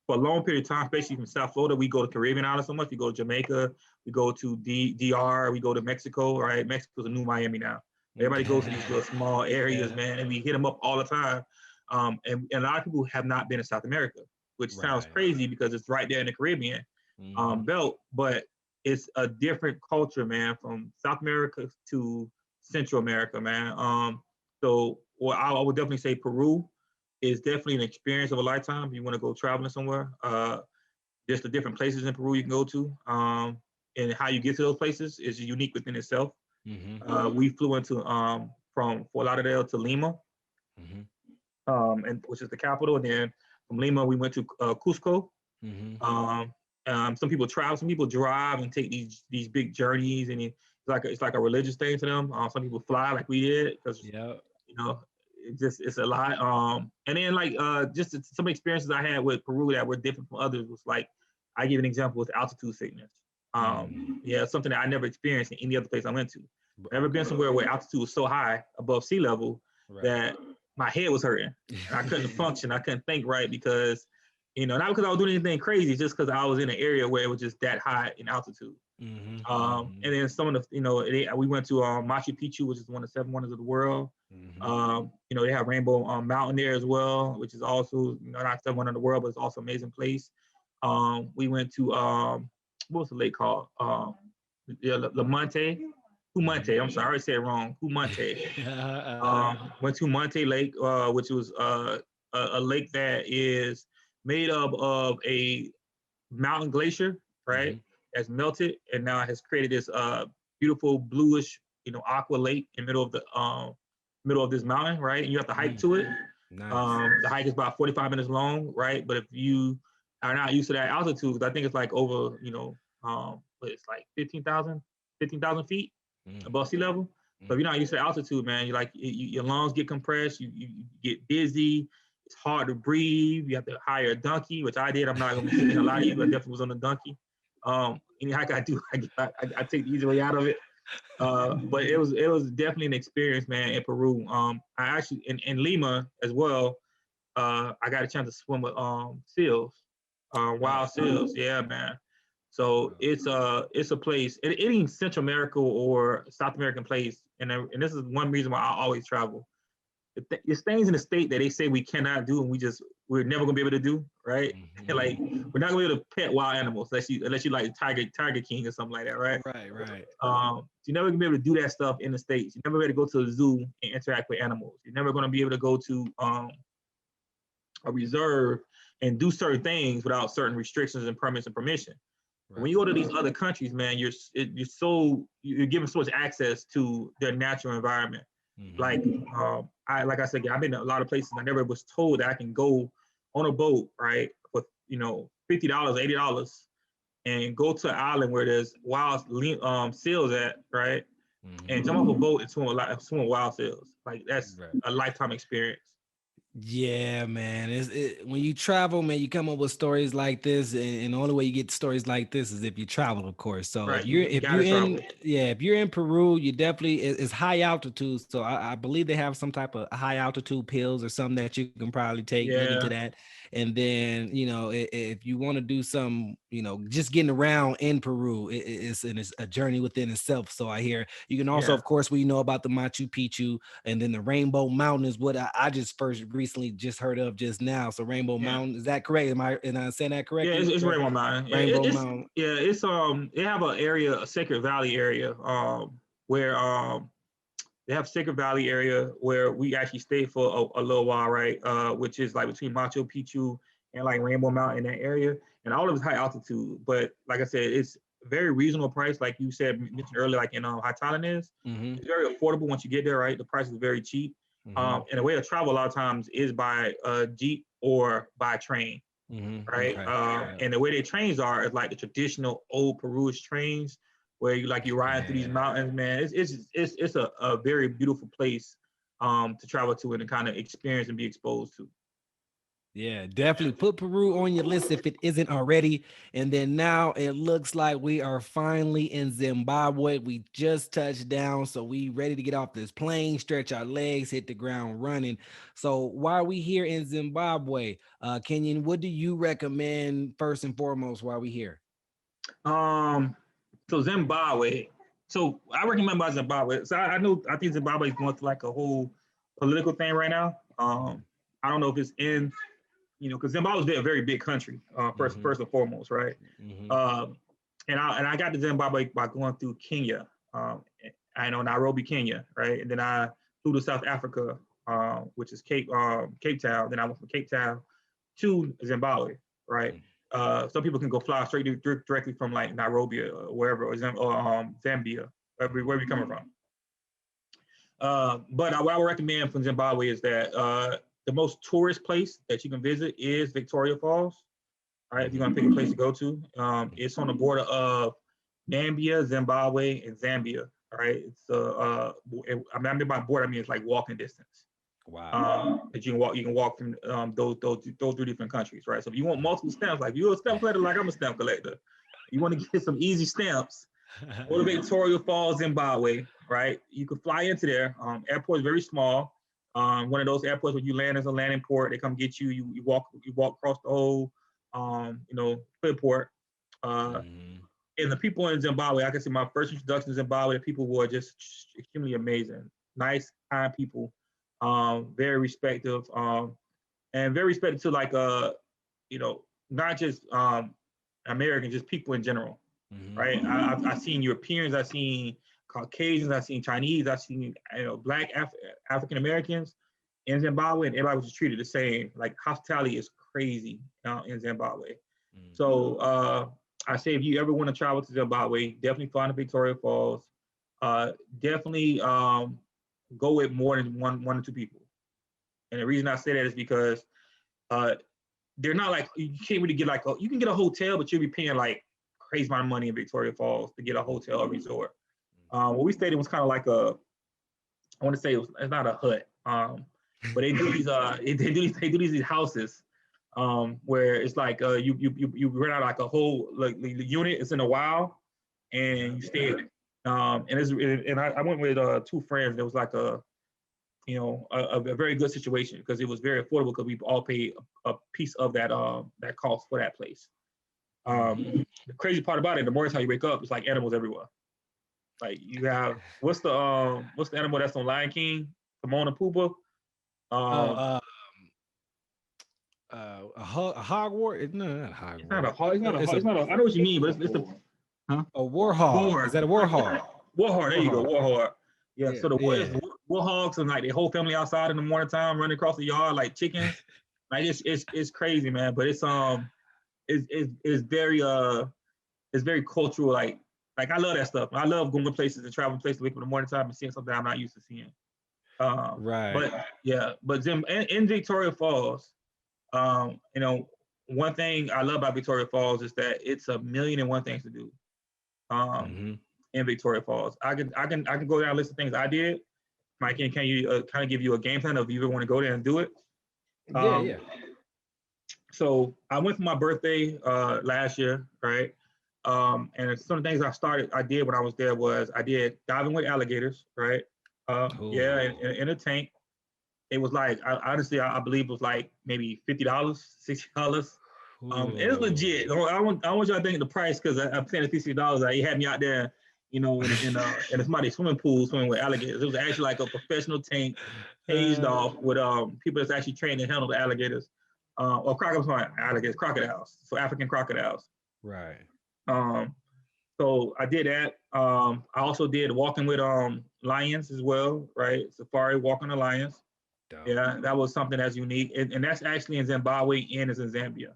for a long period of time, especially from South Florida, we go to Caribbean islands so much. We go to Jamaica, we go to DR, we go to Mexico, right? Mexico's a new Miami now. Everybody goes to these little small areas, Yeah. man, and we hit them up all the time. And a lot of people have not been to South America, which sounds Right. crazy because it's right there in the Caribbean Mm-hmm. belt, but it's a different culture, man, from South America to Central America, man. So well, I would definitely say Peru is definitely an experience of a lifetime if you want to go traveling somewhere. Just the different places in Peru you can go to, and how you get to those places is unique within itself. Mm-hmm. We flew into from Fort Lauderdale to Lima, Mm-hmm. and which is the capital, and then from Lima we went to Cusco. Mm-hmm. Um, some people travel, some people drive and take these big journeys, and it's like a religious thing to them. Some people fly like we did because Yeah. you know it's a lot. And then like just some experiences I had with Peru that were different from others was like I give an example with altitude sickness. Yeah, something that I never experienced in any other place I went to. Never been somewhere where altitude was so high above sea level Right. that my head was hurting and I couldn't function. I couldn't think right because not because I was doing anything crazy, just because I was in an area where it was just that high in altitude. Mm-hmm. And then some of the, we went to Machu Picchu, which is one of the 7 wonders of the world. Mm-hmm. They have Rainbow Mountain there as well, which is also not 7 wonders of the world, but it's also an amazing place. We went to what was the lake called? La Monte. Humonte. I'm sorry, I already said it wrong. Humonte. Went to Monte Lake, which was a lake that is made up of a mountain glacier, right? Mhm. Has melted and now has created this beautiful bluish, aqua lake in middle of this mountain, right? And you have to hike to it. Nice. The hike is about 45 minutes long, right? But if you are not used to that altitude, I think it's like over, it's like 15,000 feet Mm. above sea level. So if you're not used to altitude, man, you like your lungs get compressed, you get dizzy. It's hard to breathe. You have to hire a donkey, which I did. I'm not gonna sit and lie to you. I definitely was on a donkey. Any hike I do, I take the easy way out of it. But it was definitely an experience, man, in Peru. I actually in Lima as well. I got a chance to swim with seals, wild seals. Yeah, man. So it's a place, any Central America or South American place, and this is one reason why I always travel. It's things in the state that they say we cannot do, and we're never gonna be able to do, right? Like we're not gonna be able to pet wild animals unless you like Tiger King or something like that, right? Right. You're never gonna be able to do that stuff in the states. You're never gonna be able to go to the zoo and interact with animals. You're never gonna be able to go to a reserve and do certain things without certain restrictions and permits and permission. Right. When you go to these other countries, man, you're given so much access to their natural environment. Mhm. Like I said, I've been to a lot of places. I never was told that I can go on a boat, right, for $50, $80, and go to an island where there's wild seals at, right, and jump off a boat and swim with wild seals. Like that's a lifetime experience. Yeah, man. When you travel, man, you come up with stories like this, and the only way you get stories like this is if you travel, of course. So Right. if you're in Peru, you definitely it's high altitude. So I believe they have some type of high altitude pills or something that you can probably take. Look into that. And then if you want to do some, just getting around in Peru, it's a journey within itself. So I hear you can also, of course, we know about the Machu Picchu, and then the Rainbow Mountain is what I just recently just heard of just now. So Rainbow Mountain, is that correct? Am I saying that correctly? Yeah, it's Rainbow Mountain. Rainbow Mountain. Yeah, it's they have an area, a Sacred Valley area, where they have Sacred Valley area where we actually stayed for a little while, right? Which is like between Machu Picchu and like Rainbow Mountain, that area, and all of it's high altitude. But like I said, it's very reasonable price, like you mentioned earlier, like in High Thailand is. It's very affordable once you get there, right? The price is very cheap. And the way to travel a lot of times is by Jeep or by train, right? And the way their trains are is like the traditional old Peruvian trains, where you ride through these mountains, man. It's a very beautiful place to travel to and to kind of experience and be exposed to. Yeah, definitely put Peru on your list if it isn't already. And then now it looks like we are finally in Zimbabwe. We just touched down, so we ready to get off this plane, stretch our legs, hit the ground running. So while we here in Zimbabwe, Kenyon, what do you recommend first and foremost while we here? So Zimbabwe. So I recommend about Zimbabwe. So I think Zimbabwe is going through like a whole political thing right now. I don't know if it's in, because Zimbabwe is a very big country, first and foremost, right? And I got to Zimbabwe by going through Kenya. I know Nairobi, Kenya, right? And then I flew to South Africa, which is Cape Town. Then I went from Cape Town to Zimbabwe, right? Some people can go fly straight directly from like Nairobi or wherever, or Zambia, wherever you're coming from. But what I would recommend from Zimbabwe is that the most tourist place that you can visit is Victoria Falls. All right, if you're gonna pick a place to go to, it's on the border of Namibia, Zimbabwe, and Zambia. All right, it's I mean by border, I mean it's like walking distance. Wow. That you can walk from those three different countries, right? So if you want multiple stamps, like you're a stamp collector, like I'm a stamp collector, you want to get some easy stamps. Go to Victoria Falls, Zimbabwe, right? You can fly into there. Airport is very small. One of those airports where you land as a landing port, they come get you. You walk across the whole, airport. And the people in Zimbabwe, I can see my first introduction to Zimbabwe, the people were just extremely amazing, nice, kind people, very respectful, and very respectful to like not just Americans, just people in general, right? I've seen Europeans, I've seen Caucasians, I've seen Chinese, I've seen Black African Americans in Zimbabwe, and everybody was just treated the same. Like hospitality is crazy in Zimbabwe. So I say if you ever want to travel to Zimbabwe, definitely fly to Victoria Falls. Definitely go with more than one or two people. And the reason I say that is because they're not like, you can't really get like you can get a hotel, but you'll be paying like crazy amount of money in Victoria Falls to get a hotel or resort. What we stayed in was kind of like I want to say it's not a hut, but they do these they do these houses where it's like you rent out like a whole like the unit. It's in a while, and you stay in it. And I went with two friends. There was like a very good situation because it was very affordable because we all paid a piece of that cost for that place. The crazy part about it, the morning time you wake up, it's like animals everywhere. Like you have what's the animal that's on Lion King? Timon and Pumbaa. A hogwarts? No, not hogwarts. It's not a hog. It's not a. I know what you mean, but it's a warhog. Is that a warhog? Warhog. There you go, warhog. Yeah. So the warhogs and like the whole family outside in the morning time, running across the yard like chickens. Like it's crazy, man. But it's very cultural. Like I love that stuff. I love going to places and traveling places in the morning time and seeing something I'm not used to seeing. Right. But in Victoria Falls, You know, one thing I love about Victoria Falls is that it's 1,000,001 things to do. In Victoria Falls, I can go down a list of things I did. Mike, can you kind of give you a game plan of if you ever want to go there and do it? Yeah. So I went for my birthday last year, right? And some of the things I did when I was there was I did diving with alligators, right? Yeah, in a tank. It was like honestly, I believe it was like maybe $50, $60. It was legit. I want y'all to think of the price because I'm paying $60. He had me out there, you know, in somebody's swimming pool swimming with alligators. It was actually like a professional tank, caged off with people that's actually trained to handle the alligators, or crocodiles, so African crocodiles. Right. So I did that. I also did walking with lions as well, right? Safari walking the lions. Dope. Yeah, that was something that's unique, and that's actually in Zimbabwe and it's in Zambia.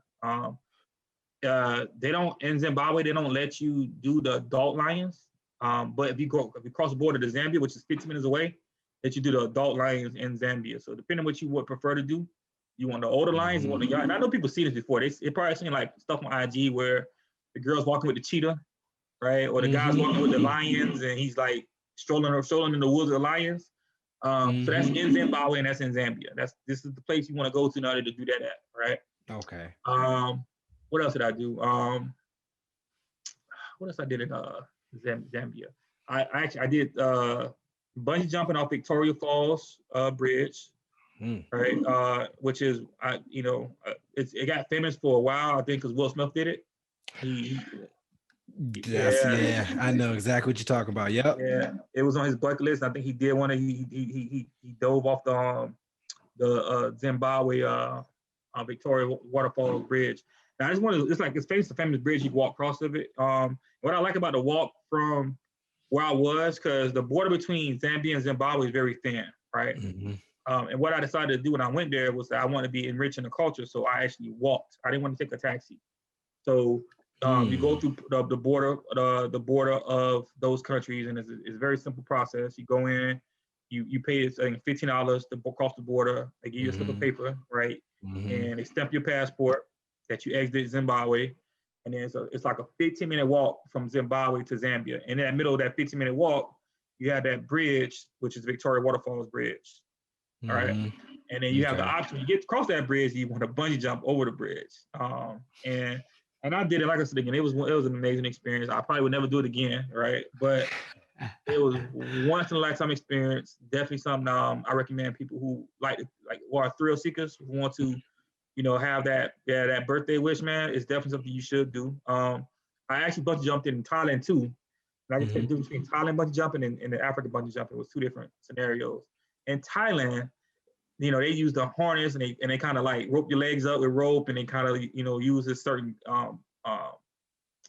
They don't in Zimbabwe. They don't let you do the adult lions. But if you cross the border to Zambia, which is 15 minutes away, that you do the adult lions in Zambia. So depending on what you would prefer to do, you want the older lions, you want the young. And I know people see this before. They probably seen like stuff on IG where the girl's walking with the cheetah, right, or the guy's walking with the lions, and he's like strolling in the woods with the lions. So that's in Zimbabwe and that's in Zambia. This is the place you want to go to in order to do that at, right? Okay. What else did I do? What else I did in Zambia? I did bungee jumping off Victoria Falls Bridge, right? Which is it got famous for a while, I think, because Will Smith did it. Yeah, I know exactly what you're talking about. Yep. Yeah, it was on his bucket list. I think he did one. He dove off the Zimbabwe Victoria Waterfalls Bridge. Now, it's famous bridge. You can walk across of it. What I like about the walk from where I was, because the border between Zambia and Zimbabwe is very thin, right? And what I decided to do when I went there was that I wanted to be enriching the culture, so I actually walked. I didn't want to take a taxi. So you go through the border of those countries, and it's a very simple process. You go in, you pay $15 to cross the border. They give you a slip of paper, right? And they stamp your passport that you exit Zimbabwe, and then it's like a 15-minute walk from Zimbabwe to Zambia. And in the middle of that 15-minute walk, you have that bridge, which is Victoria Waterfalls Bridge. All right. And then you have the option, you get to cross that bridge, you want to bungee jump over the bridge. And I did it, like I said again, it was an amazing experience. I probably would never do it again, right? But it was once in a lifetime experience. Definitely something I recommend people who who are thrill seekers, who want to, have that birthday wish, man. It's definitely something you should do. I actually bungee jumped in Thailand too. And I can tell the difference between Thailand bungee jumping and the African bungee jumping was two different scenarios. In Thailand, they use the harness and they kind of like rope your legs up with rope, and they kind of use a certain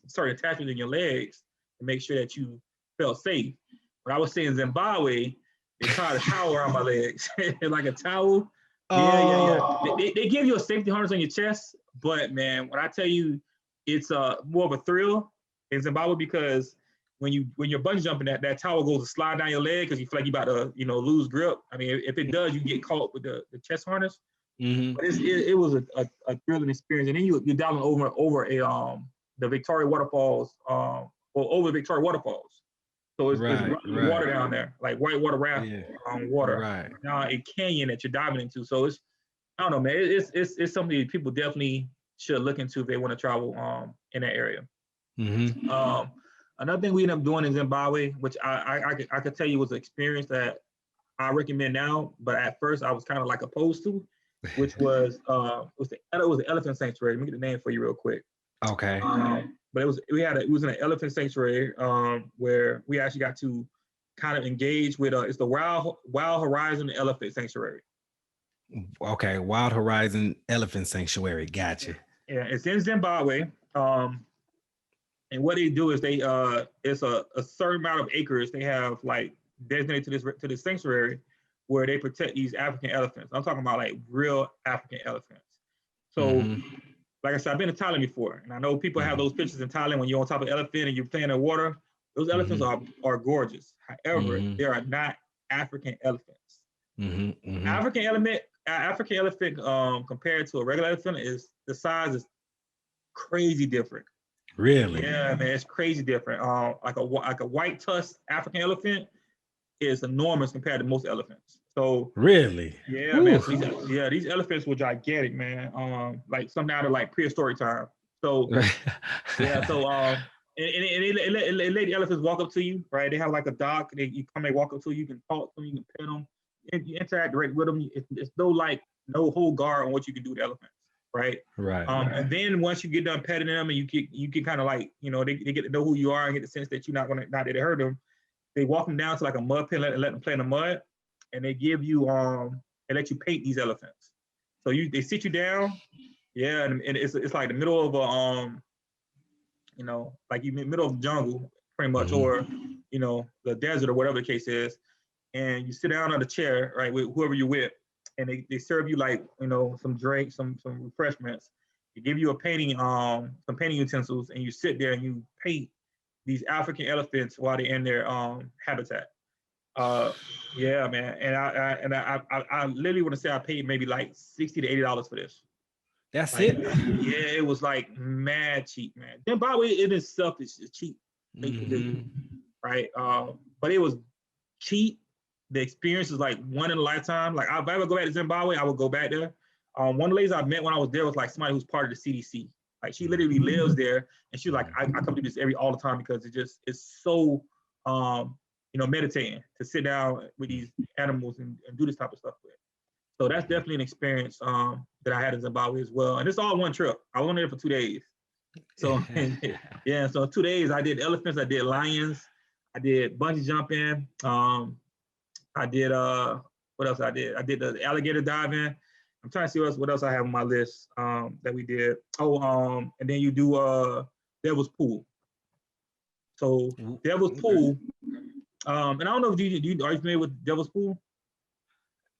attachment in your legs to make sure that you felt safe. When I was saying Zimbabwe, they tied a towel around my legs, like a towel. Yeah. They give you a safety harness on your chest, but man, when I tell you, it's more of a thrill in Zimbabwe, because when you're bungee jumping, that towel goes to slide down your leg because you feel like you're about to lose grip. I mean, if it does, you get caught with the chest harness. But it was a thrilling experience, and then you're diving over the Victoria Waterfalls, or over Victoria Waterfalls. So it's water down there, like whitewater raft water. Right. Now a canyon that you're diving into. So it's, I don't know, man. It's something that people definitely should look into if they want to travel in that area. Another thing we ended up doing in Zimbabwe, which I could tell you was an experience that I recommend now, but at first I was kind of like opposed to, which was it was the elephant sanctuary. Let me get the name for you real quick. Okay. But it was in an elephant sanctuary where we actually got to kind of engage with it's the Wild Horizon Elephant Sanctuary. Okay, Wild Horizon Elephant Sanctuary. Gotcha. Yeah, it's in Zimbabwe. And what they do is it's a certain amount of acres they have like designated to this sanctuary where they protect these African elephants. I'm talking about like real African elephants. So, like I said, I've been to Thailand before, and I know people have those pictures in Thailand when you're on top of an elephant and you're playing in water. Those elephants are gorgeous. However, they are not African elephants. African African elephant compared to a regular elephant is the size is crazy different. Really? Yeah, man, it's crazy different. Like a white tusked African elephant is enormous compared to most elephants. So Really? yeah, man. So these elephants were gigantic, man. Like some out of like prehistoric time. So yeah, so and they let the elephants walk up to you, right? They have like a dock. You come, they walk up to you. You can talk to them, you can pet them, and you interact direct with them. It's no hold guard on what you can do with elephants, right? Right. And then once you get done petting them, and you can kind of like they get to know who you are and get the sense that you're not that they hurt them. They walk them down to like a mud pit and let them play in the mud, and they give you they let you paint these elephants. So they sit you down, yeah, and it's like the middle of a like you in the middle of the jungle, pretty much, or the desert or whatever the case is, and you sit down on a chair, right, with whoever you're with, and they serve you like some drink, some refreshments. They give you a painting, some painting utensils, and you sit there and you paint these African elephants while they're in their habitat. Yeah, man, and I literally want to say I paid maybe like $60 to $80 for this. That's like, it. Yeah, it was like mad cheap, man. Zimbabwe in itself is cheap, right? But it was cheap. The experience is like one in a lifetime. Like if I ever go back to Zimbabwe, I would go back there. One of the ladies I met when I was there was like somebody who's part of the CDC. Like she literally lives there, and she's like, I come do this all the time because it's so meditating to sit down with these animals and do this type of stuff with. So that's definitely an experience that I had in Zimbabwe as well. And it's all one trip. I was only there for 2 days. So yeah, so 2 days I did elephants, I did lions, I did bungee jumping. I did what else I did? I did the alligator diving. I'm trying to see what else I have on my list that we did. Oh, and then you do Devil's Pool. So Devil's Pool. And I don't know if are you familiar with Devil's Pool?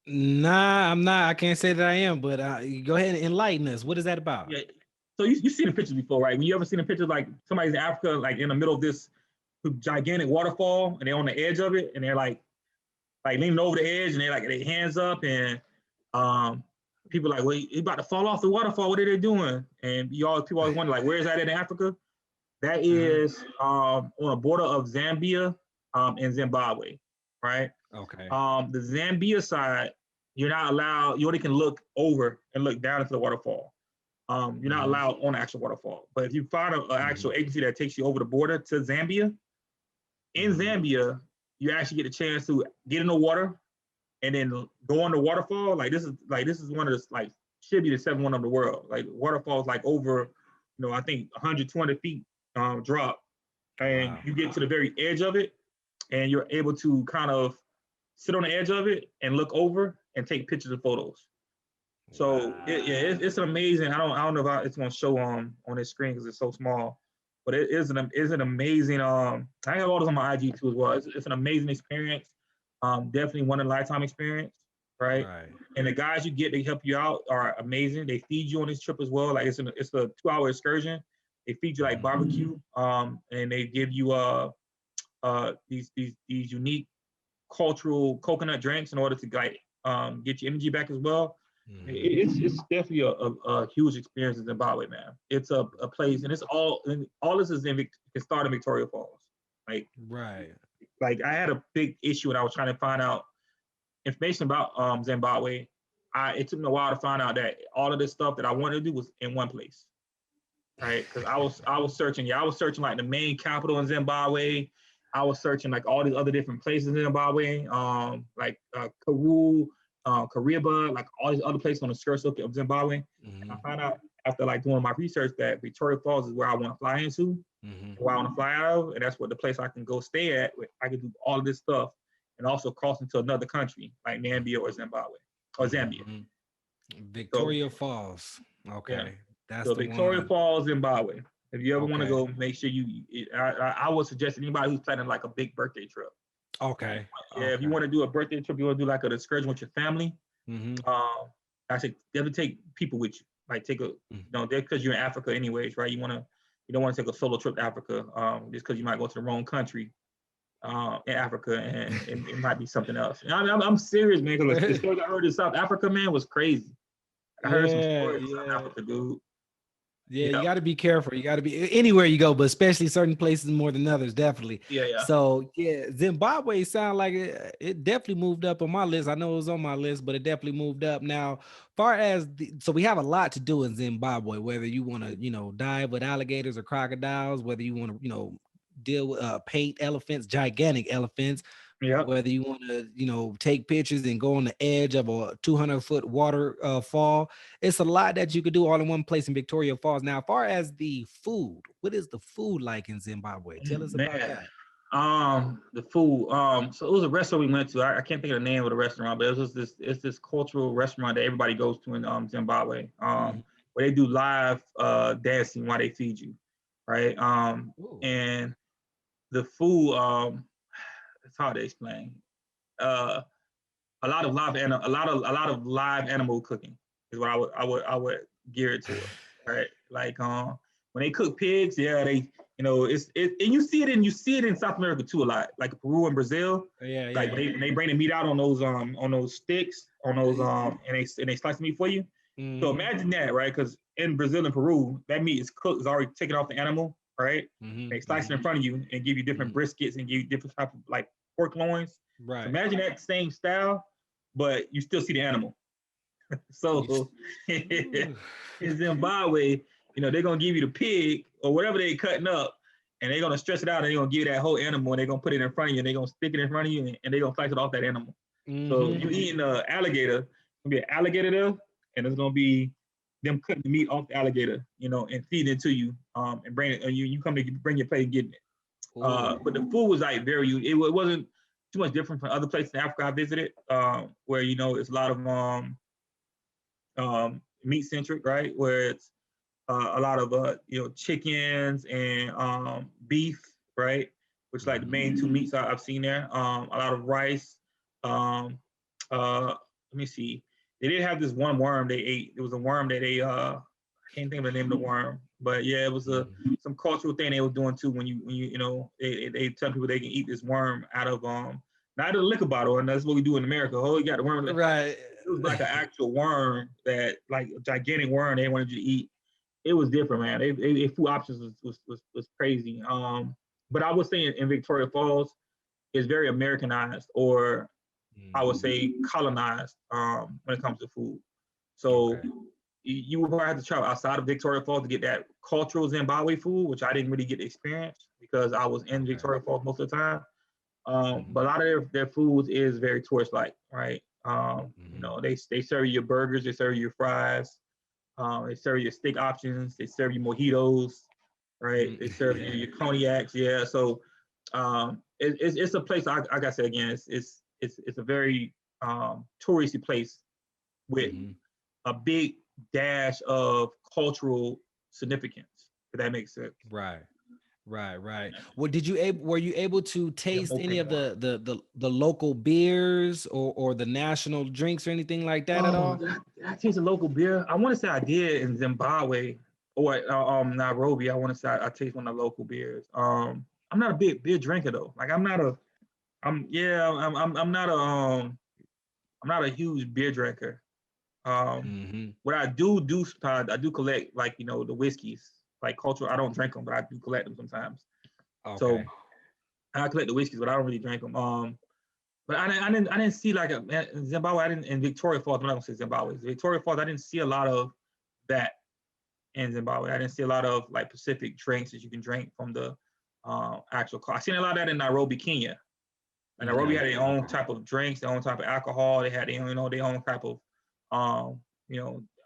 Nah, I'm not. I can't say that I am, but go ahead and enlighten us. What is that about? Yeah. So you've seen the pictures before, right? When you ever seen a picture like somebody's in Africa, like in the middle of this gigantic waterfall, and they're on the edge of it, and they're like leaning over the edge, and they're like their hands up, and people are like, well, he's about to fall off the waterfall. What are they doing? And people always wonder, like, where is that in Africa? That is on the border of Zambia and Zimbabwe, right? Okay. The Zambia side, you're not allowed. You only can look over and look down into the waterfall. You're not allowed on the actual waterfall. But if you find an actual agency that takes you over the border to Zambia, in Zambia, you actually get a chance to get in the water and then go on the waterfall. This is one of the should be the 7th one of the world. Like waterfalls over, I think 100, 200 feet drop, and you get to the very edge of it, and you're able to kind of sit on the edge of it and look over and take pictures and photos. So it's amazing. I don't know if it's going to show on this screen because it's so small, but it is an amazing. I have all this on my IG too as well. It's an amazing experience. Definitely one in a lifetime experience, right? And the guys you get to help you out are amazing. They feed you on this trip as well. Like it's a 2-hour excursion. They feed you like barbecue, and they give you these unique cultural coconut drinks in order to get your energy back as well. It's definitely a huge experience in Zimbabwe, man. It's a place, and it's all this is can start in Victoria Falls. Like I had a big issue when I was trying to find out information about Zimbabwe. It took me a while to find out that all of this stuff that I wanted to do was in one place, right? Because I was searching like the main capital in Zimbabwe. I was searching like all these other different places in Zimbabwe, like Karoo, Kariba, like all these other places on the skirts of Zimbabwe. And I found out after doing my research that Victoria Falls is where I want to fly into, where I want to fly out of, and that's what the place I can go stay at. I can do all of this stuff and also cross into another country like Namibia or Zimbabwe or Zambia. Victoria Falls. Okay. Yeah. That's so the Victoria one. Falls, Zimbabwe. If you ever want to go, make sure I would suggest anybody who's planning like a big birthday trip. Okay. Yeah, if you want to do a birthday trip, you want to do like an excursion with your family. I say definitely take people with you. Like take a, because you're in Africa anyways, right? You don't want to take a solo trip to Africa just because you might go to the wrong country. in Africa, and it might be something else. I'm serious, man, because the stories I heard in South Africa, man, was crazy. I heard some stories in South Africa, dude. Yeah, you got to be careful. You got to be anywhere you go, but especially certain places more than others, definitely. Yeah. So yeah, Zimbabwe sound like it definitely moved up on my list. I know it was on my list, but it definitely moved up. Now, far as so we have a lot to do in Zimbabwe. Whether you want to dive with alligators or crocodiles, whether you want to deal with paint elephants, gigantic elephants. Yeah. Whether you want to, take pictures and go on the edge of a 200-foot water fall, it's a lot that you could do all in one place in Victoria Falls. Now, as far as the food, what is the food like in Zimbabwe? Tell us about that. The food. So it was a restaurant we went to. I can't think of the name of the restaurant, but it's this cultural restaurant that everybody goes to in Zimbabwe. Where they do live dancing while they feed you, right? And the food. It's hard to explain. A lot of live animal cooking is what I would gear it to, right? Like when they cook pigs, yeah, they and you see it in South America too a lot, like Peru and Brazil. Yeah. Like when they bring the meat out on those sticks and they slice the meat for you. So imagine that, right? Because in Brazil and Peru, that meat is cooked, is already taken off the animal, right? They slice it in front of you and give you different briskets and give you different type of like pork loins. Right. So imagine that same style, but you still see the animal. So in Zimbabwe, they're gonna give you the pig or whatever they're cutting up, and they're gonna stretch it out, and they're gonna give you that whole animal, and they're gonna put it in front of you, and they're gonna stick it in front of you, and they're gonna slice it off that animal. So you eating an alligator, it's gonna be an alligator there, and it's gonna be them cutting the meat off the alligator, and feeding it to you, and bring it, and you come to bring your plate and getting it. But the food was like it wasn't too much different from other places in Africa I visited, where it's a lot of meat centric, right? Where it's a lot of chickens and beef, right? Which like the main two meats I've seen there. A lot of rice. Let me see. They did have this one worm they ate. It was a worm that I can't think of the name of the worm, but yeah, it was some cultural thing they were doing too. When they tell people they can eat this worm out of not out of the liquor bottle, and that's what we do in America. Oh, you got the worm. Right. It was like an actual worm, that like a gigantic worm they wanted you to eat. It was different, man. They food options was crazy. But I would say in Victoria Falls, it's very Americanized, or I would say colonized when it comes to food. So you would probably have to travel outside of Victoria Falls to get that cultural Zimbabwe food, which I didn't really get to experience because I was in Victoria Falls most of the time. But a lot of their foods is very tourist-like, right? They serve you your burgers, they serve you your fries, they serve you your steak options, they serve you mojitos, right? They serve you your cognacs, yeah. So it's a place. Like I said again, it's a very touristy place with a big dash of cultural significance. If that makes sense. Right. Well, were you able to taste any of the local beers or the national drinks or anything like that at all? Did I taste a local beer? I want to say I did in Zimbabwe or Nairobi. I want to say I taste one of the local beers. I'm not a big beer drinker though. Like I'm not a huge beer drinker. What I do I do collect like the whiskeys. Like cultural, I don't drink them, but I do collect them sometimes. Okay. So I collect the whiskeys, but I don't really drink them. But I didn't see like in Zimbabwe. In Victoria Falls. I'm not gonna say Zimbabwe. Victoria Falls. I didn't see a lot of that in Zimbabwe. I didn't see a lot of like Pacific drinks that you can drink from the actual car. I seen a lot of that in Nairobi, Kenya. And Nairobi had their own type of drinks, their own type of alcohol. They had their own type of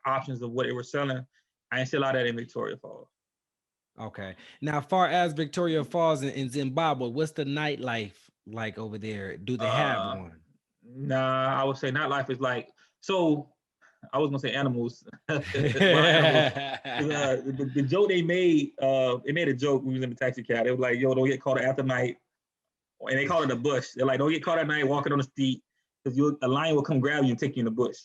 options of what they were selling. I didn't see a lot of that in Victoria Falls. Okay. Now, far as Victoria Falls in Zimbabwe, what's the nightlife like over there? Do they have one? Nah, I would say nightlife is like, so I was gonna say animals. The joke they made a joke when we was in the taxi cab. They were like, yo, don't get caught after night. And they call it a bush. They're like, don't get caught at night walking on the street because a lion will come grab you and take you in the bush.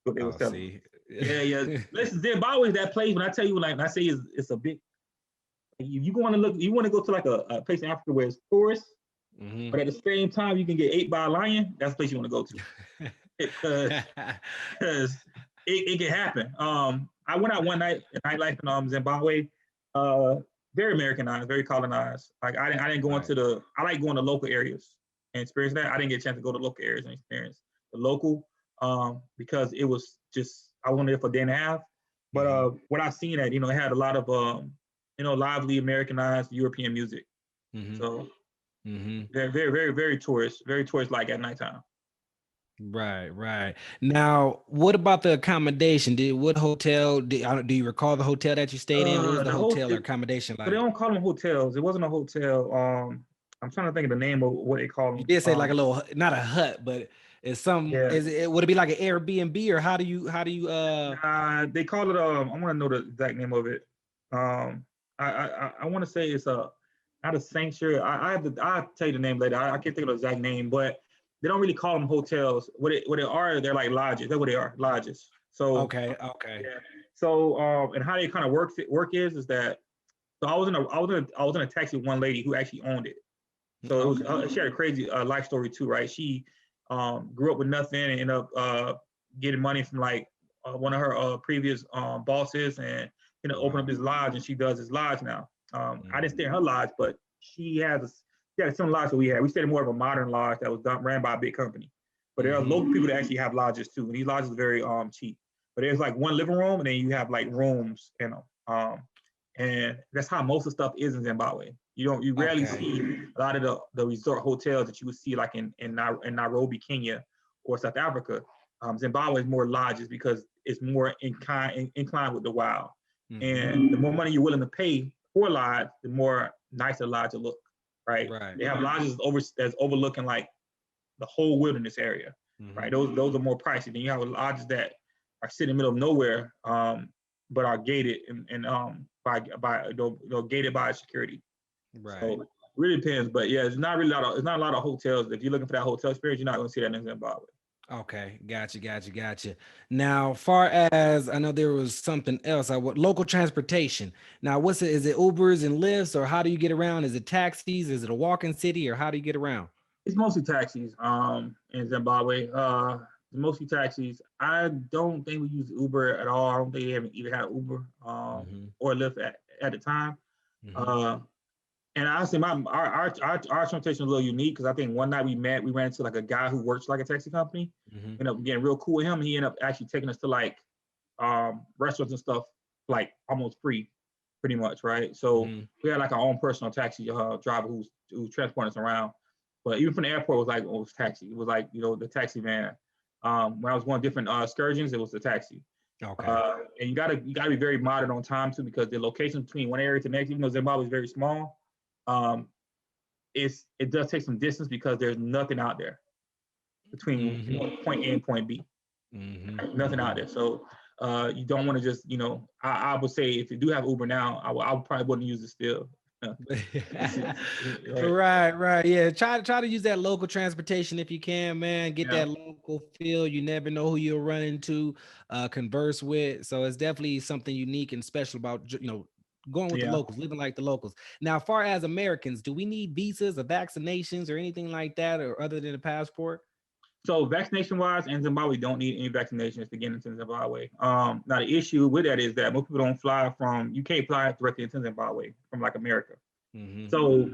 What they were telling. Yeah. Listen, Zimbabwe is that place. When I tell you, like, when I say it's a big, if you want to go to like a place in Africa where it's tourists, But at the same time, you can get ate by a lion. That's the place you want to go to because it can happen. I went out one night in nightlife in Zimbabwe. Very Americanized, very colonized. Like I didn't go into I like going to local areas and experience that. I didn't get a chance to go to local areas and experience the local because it was just I went there for a day and a half. But what I've seen it had a lot of lively Americanized European music. So very, very, very, very tourist like at nighttime. Right. Now, what about the accommodation? What hotel? Do you recall the hotel that you stayed in? What was the hotel or accommodation like? But they don't call them hotels. It wasn't a hotel. I'm trying to think of the name of what they call them. You did say like a little, not a hut, but it's some. Yeah. Would it be like an Airbnb or how do you? They call it. I want to know the exact name of it. I want to say it's not a sanctuary. I'll tell you the name later. I can't think of the exact name, but they don't really call them hotels. What they are, they're like lodges. That's what they are, lodges. So okay. Yeah. So and how they kind of work is that so I was in a taxi with one lady who actually owned it. So it was she had a crazy life story too, right? She grew up with nothing and ended up getting money from like one of her previous bosses and opened up this lodge, and she does this lodge now. I didn't stay in her lodge, but she had a similar lodge that we had. We stayed in more of a modern lodge that was ran by a big company. But there are local people that actually have lodges too, and these lodges are very cheap. But there's like one living room, and then you have like rooms in them. And that's how most of the stuff is in Zimbabwe. You rarely see a lot of the resort hotels that you would see like in Nairobi, Kenya, or South Africa. Zimbabwe is more lodges because it's more inclined with the wild. And the more money you're willing to pay for lodge, the more nicer lodge will look. Right. They have lodges that's overlooking like the whole wilderness area. Right. Those are more pricey. Then you have lodges that are sitting in the middle of nowhere, but are gated and by gated by security. Right. So it really depends. But yeah, it's not a lot of hotels. If you're looking for that hotel experience, you're not going to see that in Zimbabwe. Okay, gotcha. Now, far as I know, there was something else. Local transportation. Now, what's it? Is it Ubers and Lyfts, or how do you get around? Is it taxis? Is it a walking city, or how do you get around? It's mostly taxis. In Zimbabwe, mostly taxis. I don't think we use Uber at all. I don't think they haven't even had Uber or Lyft at the time. And honestly, our transportation is a little unique because I think one night we ran into like a guy who works like a taxi company. Ended up getting real cool with him. He ended up actually taking us to like restaurants and stuff like almost free, pretty much, right? So we had like our own personal taxi driver who transported us around. But even from the airport, it was taxi. It was like the taxi van. When I was going different excursions, it was the taxi. Okay. And you gotta be very modern on time too, because the location between one area to the next, even though Zimbabwe is very small, it does take some distance because there's nothing out there between point A and point B. Nothing out there. So you don't want to just I would say if you do have Uber now, I probably wouldn't use it still. Right. Yeah. Try to use that local transportation if you can, man. Get that local feel. You never know who you'll run into, converse with. So it's definitely something unique and special about going with the locals, living like the locals. Now, as far as Americans, do we need visas or vaccinations or anything like that, or other than a passport? So vaccination-wise, in Zimbabwe, don't need any vaccinations to get into Zimbabwe. Now, the issue with that is that most people don't fly you can't fly directly into Zimbabwe from like America. So,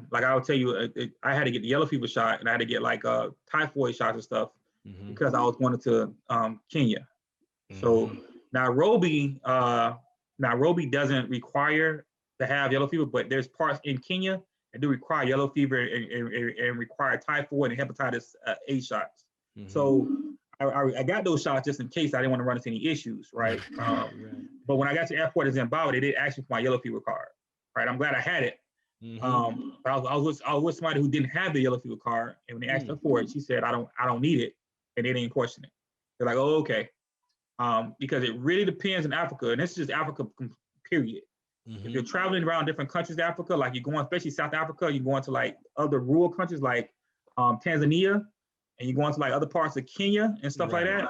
like I would tell you, I had to get the yellow fever shot, and I had to get like typhoid shots and stuff because I was going to Kenya. So Nairobi doesn't require to have yellow fever, but there's parts in Kenya that do require yellow fever and require typhoid and hepatitis A shots. So I got those shots just in case I didn't want to run into any issues, right? But when I got to the airport in Zimbabwe, they did ask me for my yellow fever card, right? I'm glad I had it. But I was with somebody who didn't have the yellow fever card, and when they asked her for it, she said, "I don't need it," and they didn't question it. They're like, "Oh, okay," because it really depends in Africa, and this is just Africa, period. If you're traveling around different countries in Africa, like you're going, especially South Africa, you're going to like other rural countries like Tanzania, and you're going to like other parts of Kenya and stuff like that.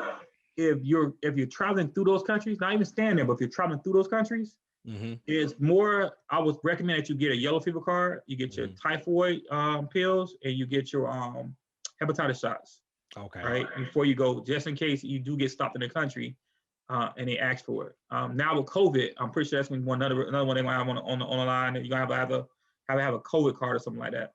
If you're traveling through those countries, not even staying there, but if you're traveling through those countries, It's more, I would recommend that you get a yellow fever card, you get your typhoid pills, and you get your hepatitis shots. Okay. Right, before you go, just in case you do get stopped in the country, and they ask for it. Now with COVID, I'm pretty sure that's when another one they might have on the line, and you're gonna have a COVID card or something like that.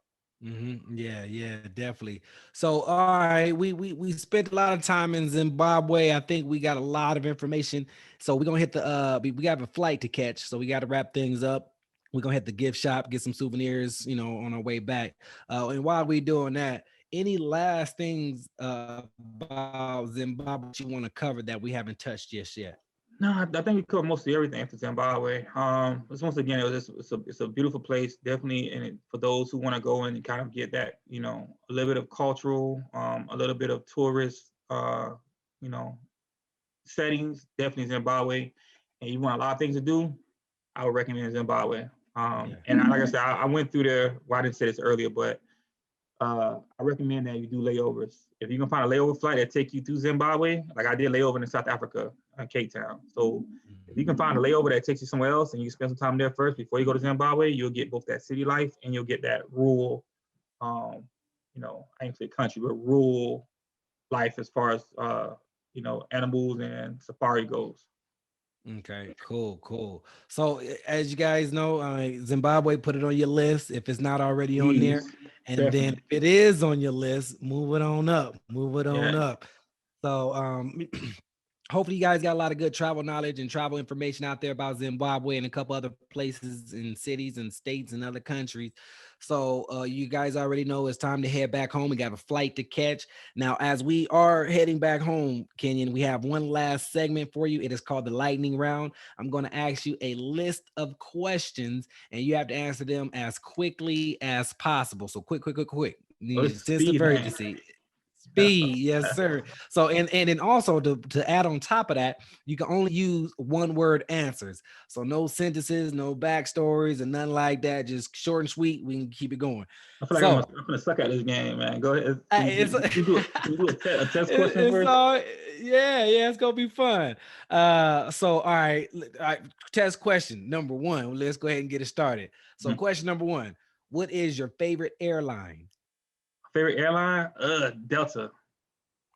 Yeah, definitely. So, all right, we spent a lot of time in Zimbabwe. I think we got a lot of information. So we're gonna hit the we got a flight to catch, so we got to wrap things up. We're gonna hit the gift shop, get some souvenirs, on our way back. And while we doing that, any last things about Zimbabwe you want to cover that we haven't touched just yet? No, I think we covered mostly everything for Zimbabwe. Just once again, it's a beautiful place, definitely, and for those who want to go in and kind of get that, a little bit of cultural, a little bit of tourist, you know, settings, definitely Zimbabwe. And you want a lot of things to do, I would recommend Zimbabwe. And like I said, I went through there. Well, I didn't say this earlier, but I recommend that you do layovers. If you can find a layover flight that take you through Zimbabwe, like I did layover in South Africa, Cape Town. So if you can find a layover that takes you somewhere else and you spend some time there first before you go to Zimbabwe, you'll get both that city life and you'll get that rural, I ain't say country, but rural life as far as animals and safari goes. Okay, cool. So as you guys know, Zimbabwe, put it on your list if it's not already on there. Please, And then definitely. if it is on your list, move it on up. Move it on Yeah. up. So hopefully you guys got a lot of good travel knowledge and travel information out there about Zimbabwe and a couple other places and cities and states and other countries. So you guys already know it's time to head back home. We got a flight to catch. Now, as we are heading back home, Kenyon, we have one last segment for you. It is called the lightning round. I'm going to ask you a list of questions and you have to answer them as quickly as possible. So quick. Oh, Need it's a sense of speed, man. urgency. Speed, yes, sir. So and then also to add on top of that, you can only use one word answers. So no sentences, no backstories, and nothing like that. Just short and sweet. We can keep it going. I feel like So I'm gonna suck at this game, man. Go ahead. it's Can you do a test question it's first? all yeah, it's gonna be fun. So all right, test question number one. Let's go ahead and get it started. So question number one: what is your favorite airline? Favorite airline? Delta.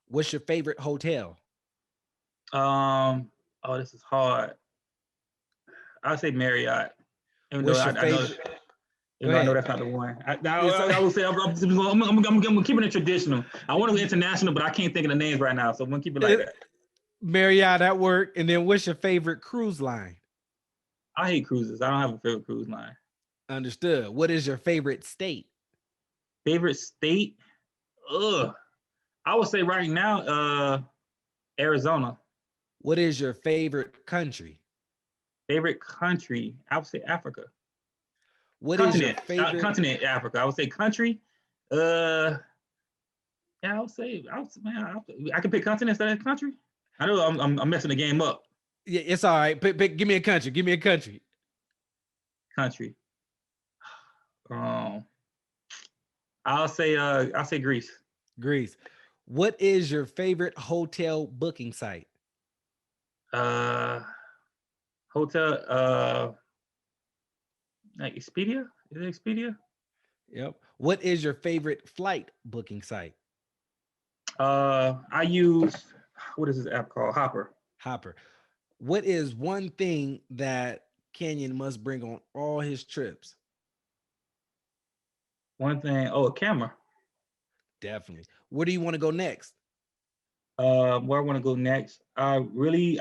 What's your favorite hotel? This is hard. I'll say Marriott, even though What's your I know, favorite? Go even though I know ahead. that's not the one. It's I would say I'm keeping it traditional. I want to go international, but I can't think of the names right now, so I'm gonna keep it like that. Marriott at work. And then what's your favorite cruise line? I hate cruises. I don't have a favorite cruise line. Understood. What is your favorite state? Favorite state? Ugh. I would say right now, Arizona. What is your favorite country? Favorite country? I would say Africa. What is your Continent. favorite? Continent Africa. I would say country. Yeah, man, I can pick continent instead of country. I know I'm messing the game up. Yeah, it's all right. Give me a country. Give me a country. Country. I'll say Greece. Greece. What is your favorite hotel booking site? Uh, Hotel. Like Expedia. Is it Expedia? Yep. What is your favorite flight booking site? I use, what is this app called? Hopper. Hopper. What is one thing that Kenyon must bring on all his trips? One thing. Oh, a camera. Definitely. Where do you want to go next? Where I want to go next? I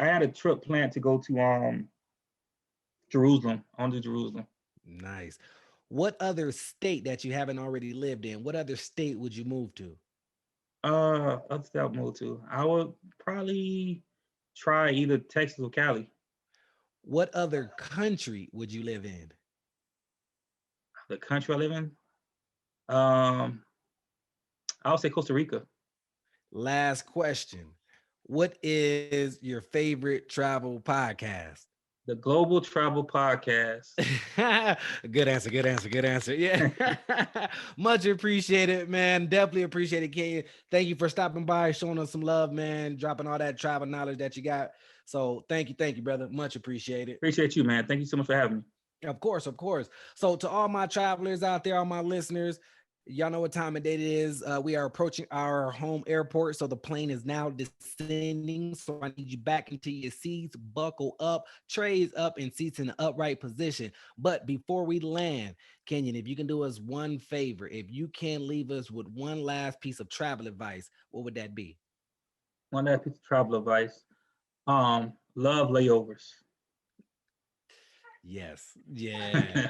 had a trip planned to go to Jerusalem. On to Jerusalem. Nice. What other state that you haven't already lived in? What other state would you move to? Other state I'll move to. I would probably try either Texas or Cali. What other country would you live in? The country I live in. I would say Costa Rica. Last question. What is your favorite travel podcast? The Global Travel Podcast. Good answer. Yeah. Much appreciated, man. Definitely appreciate it, Kenyon. Thank you for stopping by, showing us some love, man, dropping all that travel knowledge that you got. So thank you, brother. Much appreciated. Appreciate you, man. Thank you so much for having me. Of course. So to all my travelers out there, all my listeners, y'all know what time of day it is. We are approaching our home airport, so the plane is now descending. So I need you back into your seats, buckle up, trays up, and seats in the upright position. But before we land, Kenyon, if you can do us one favor, if you can leave us with one last piece of travel advice, what would that be? One last piece of travel advice. Love layovers. Yes. Yeah.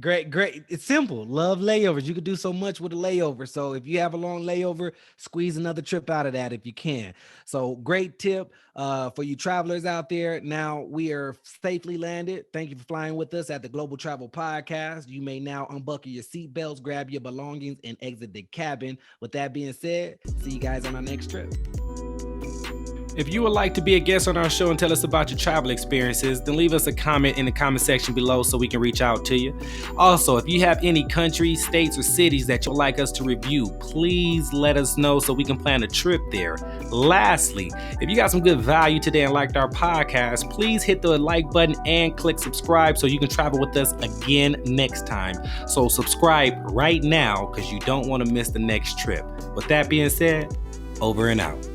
Great. It's simple. Love layovers. You could do so much with a layover. So if you have a long layover, squeeze another trip out of that if you can. So great tip for you travelers out there. Now we are safely landed. Thank you for flying with us at the Global Travel Podcast. You may now unbuckle your seatbelts, grab your belongings, and exit the cabin. With that being said, see you guys on our next trip. If you would like to be a guest on our show and tell us about your travel experiences, then leave us a comment in the comment section below so we can reach out to you. Also, if you have any countries, states, or cities that you'd like us to review, please let us know so we can plan a trip there. Lastly, if you got some good value today and liked our podcast, please hit the like button and click subscribe so you can travel with us again next time. So subscribe right now because you don't want to miss the next trip. With that being said, over and out.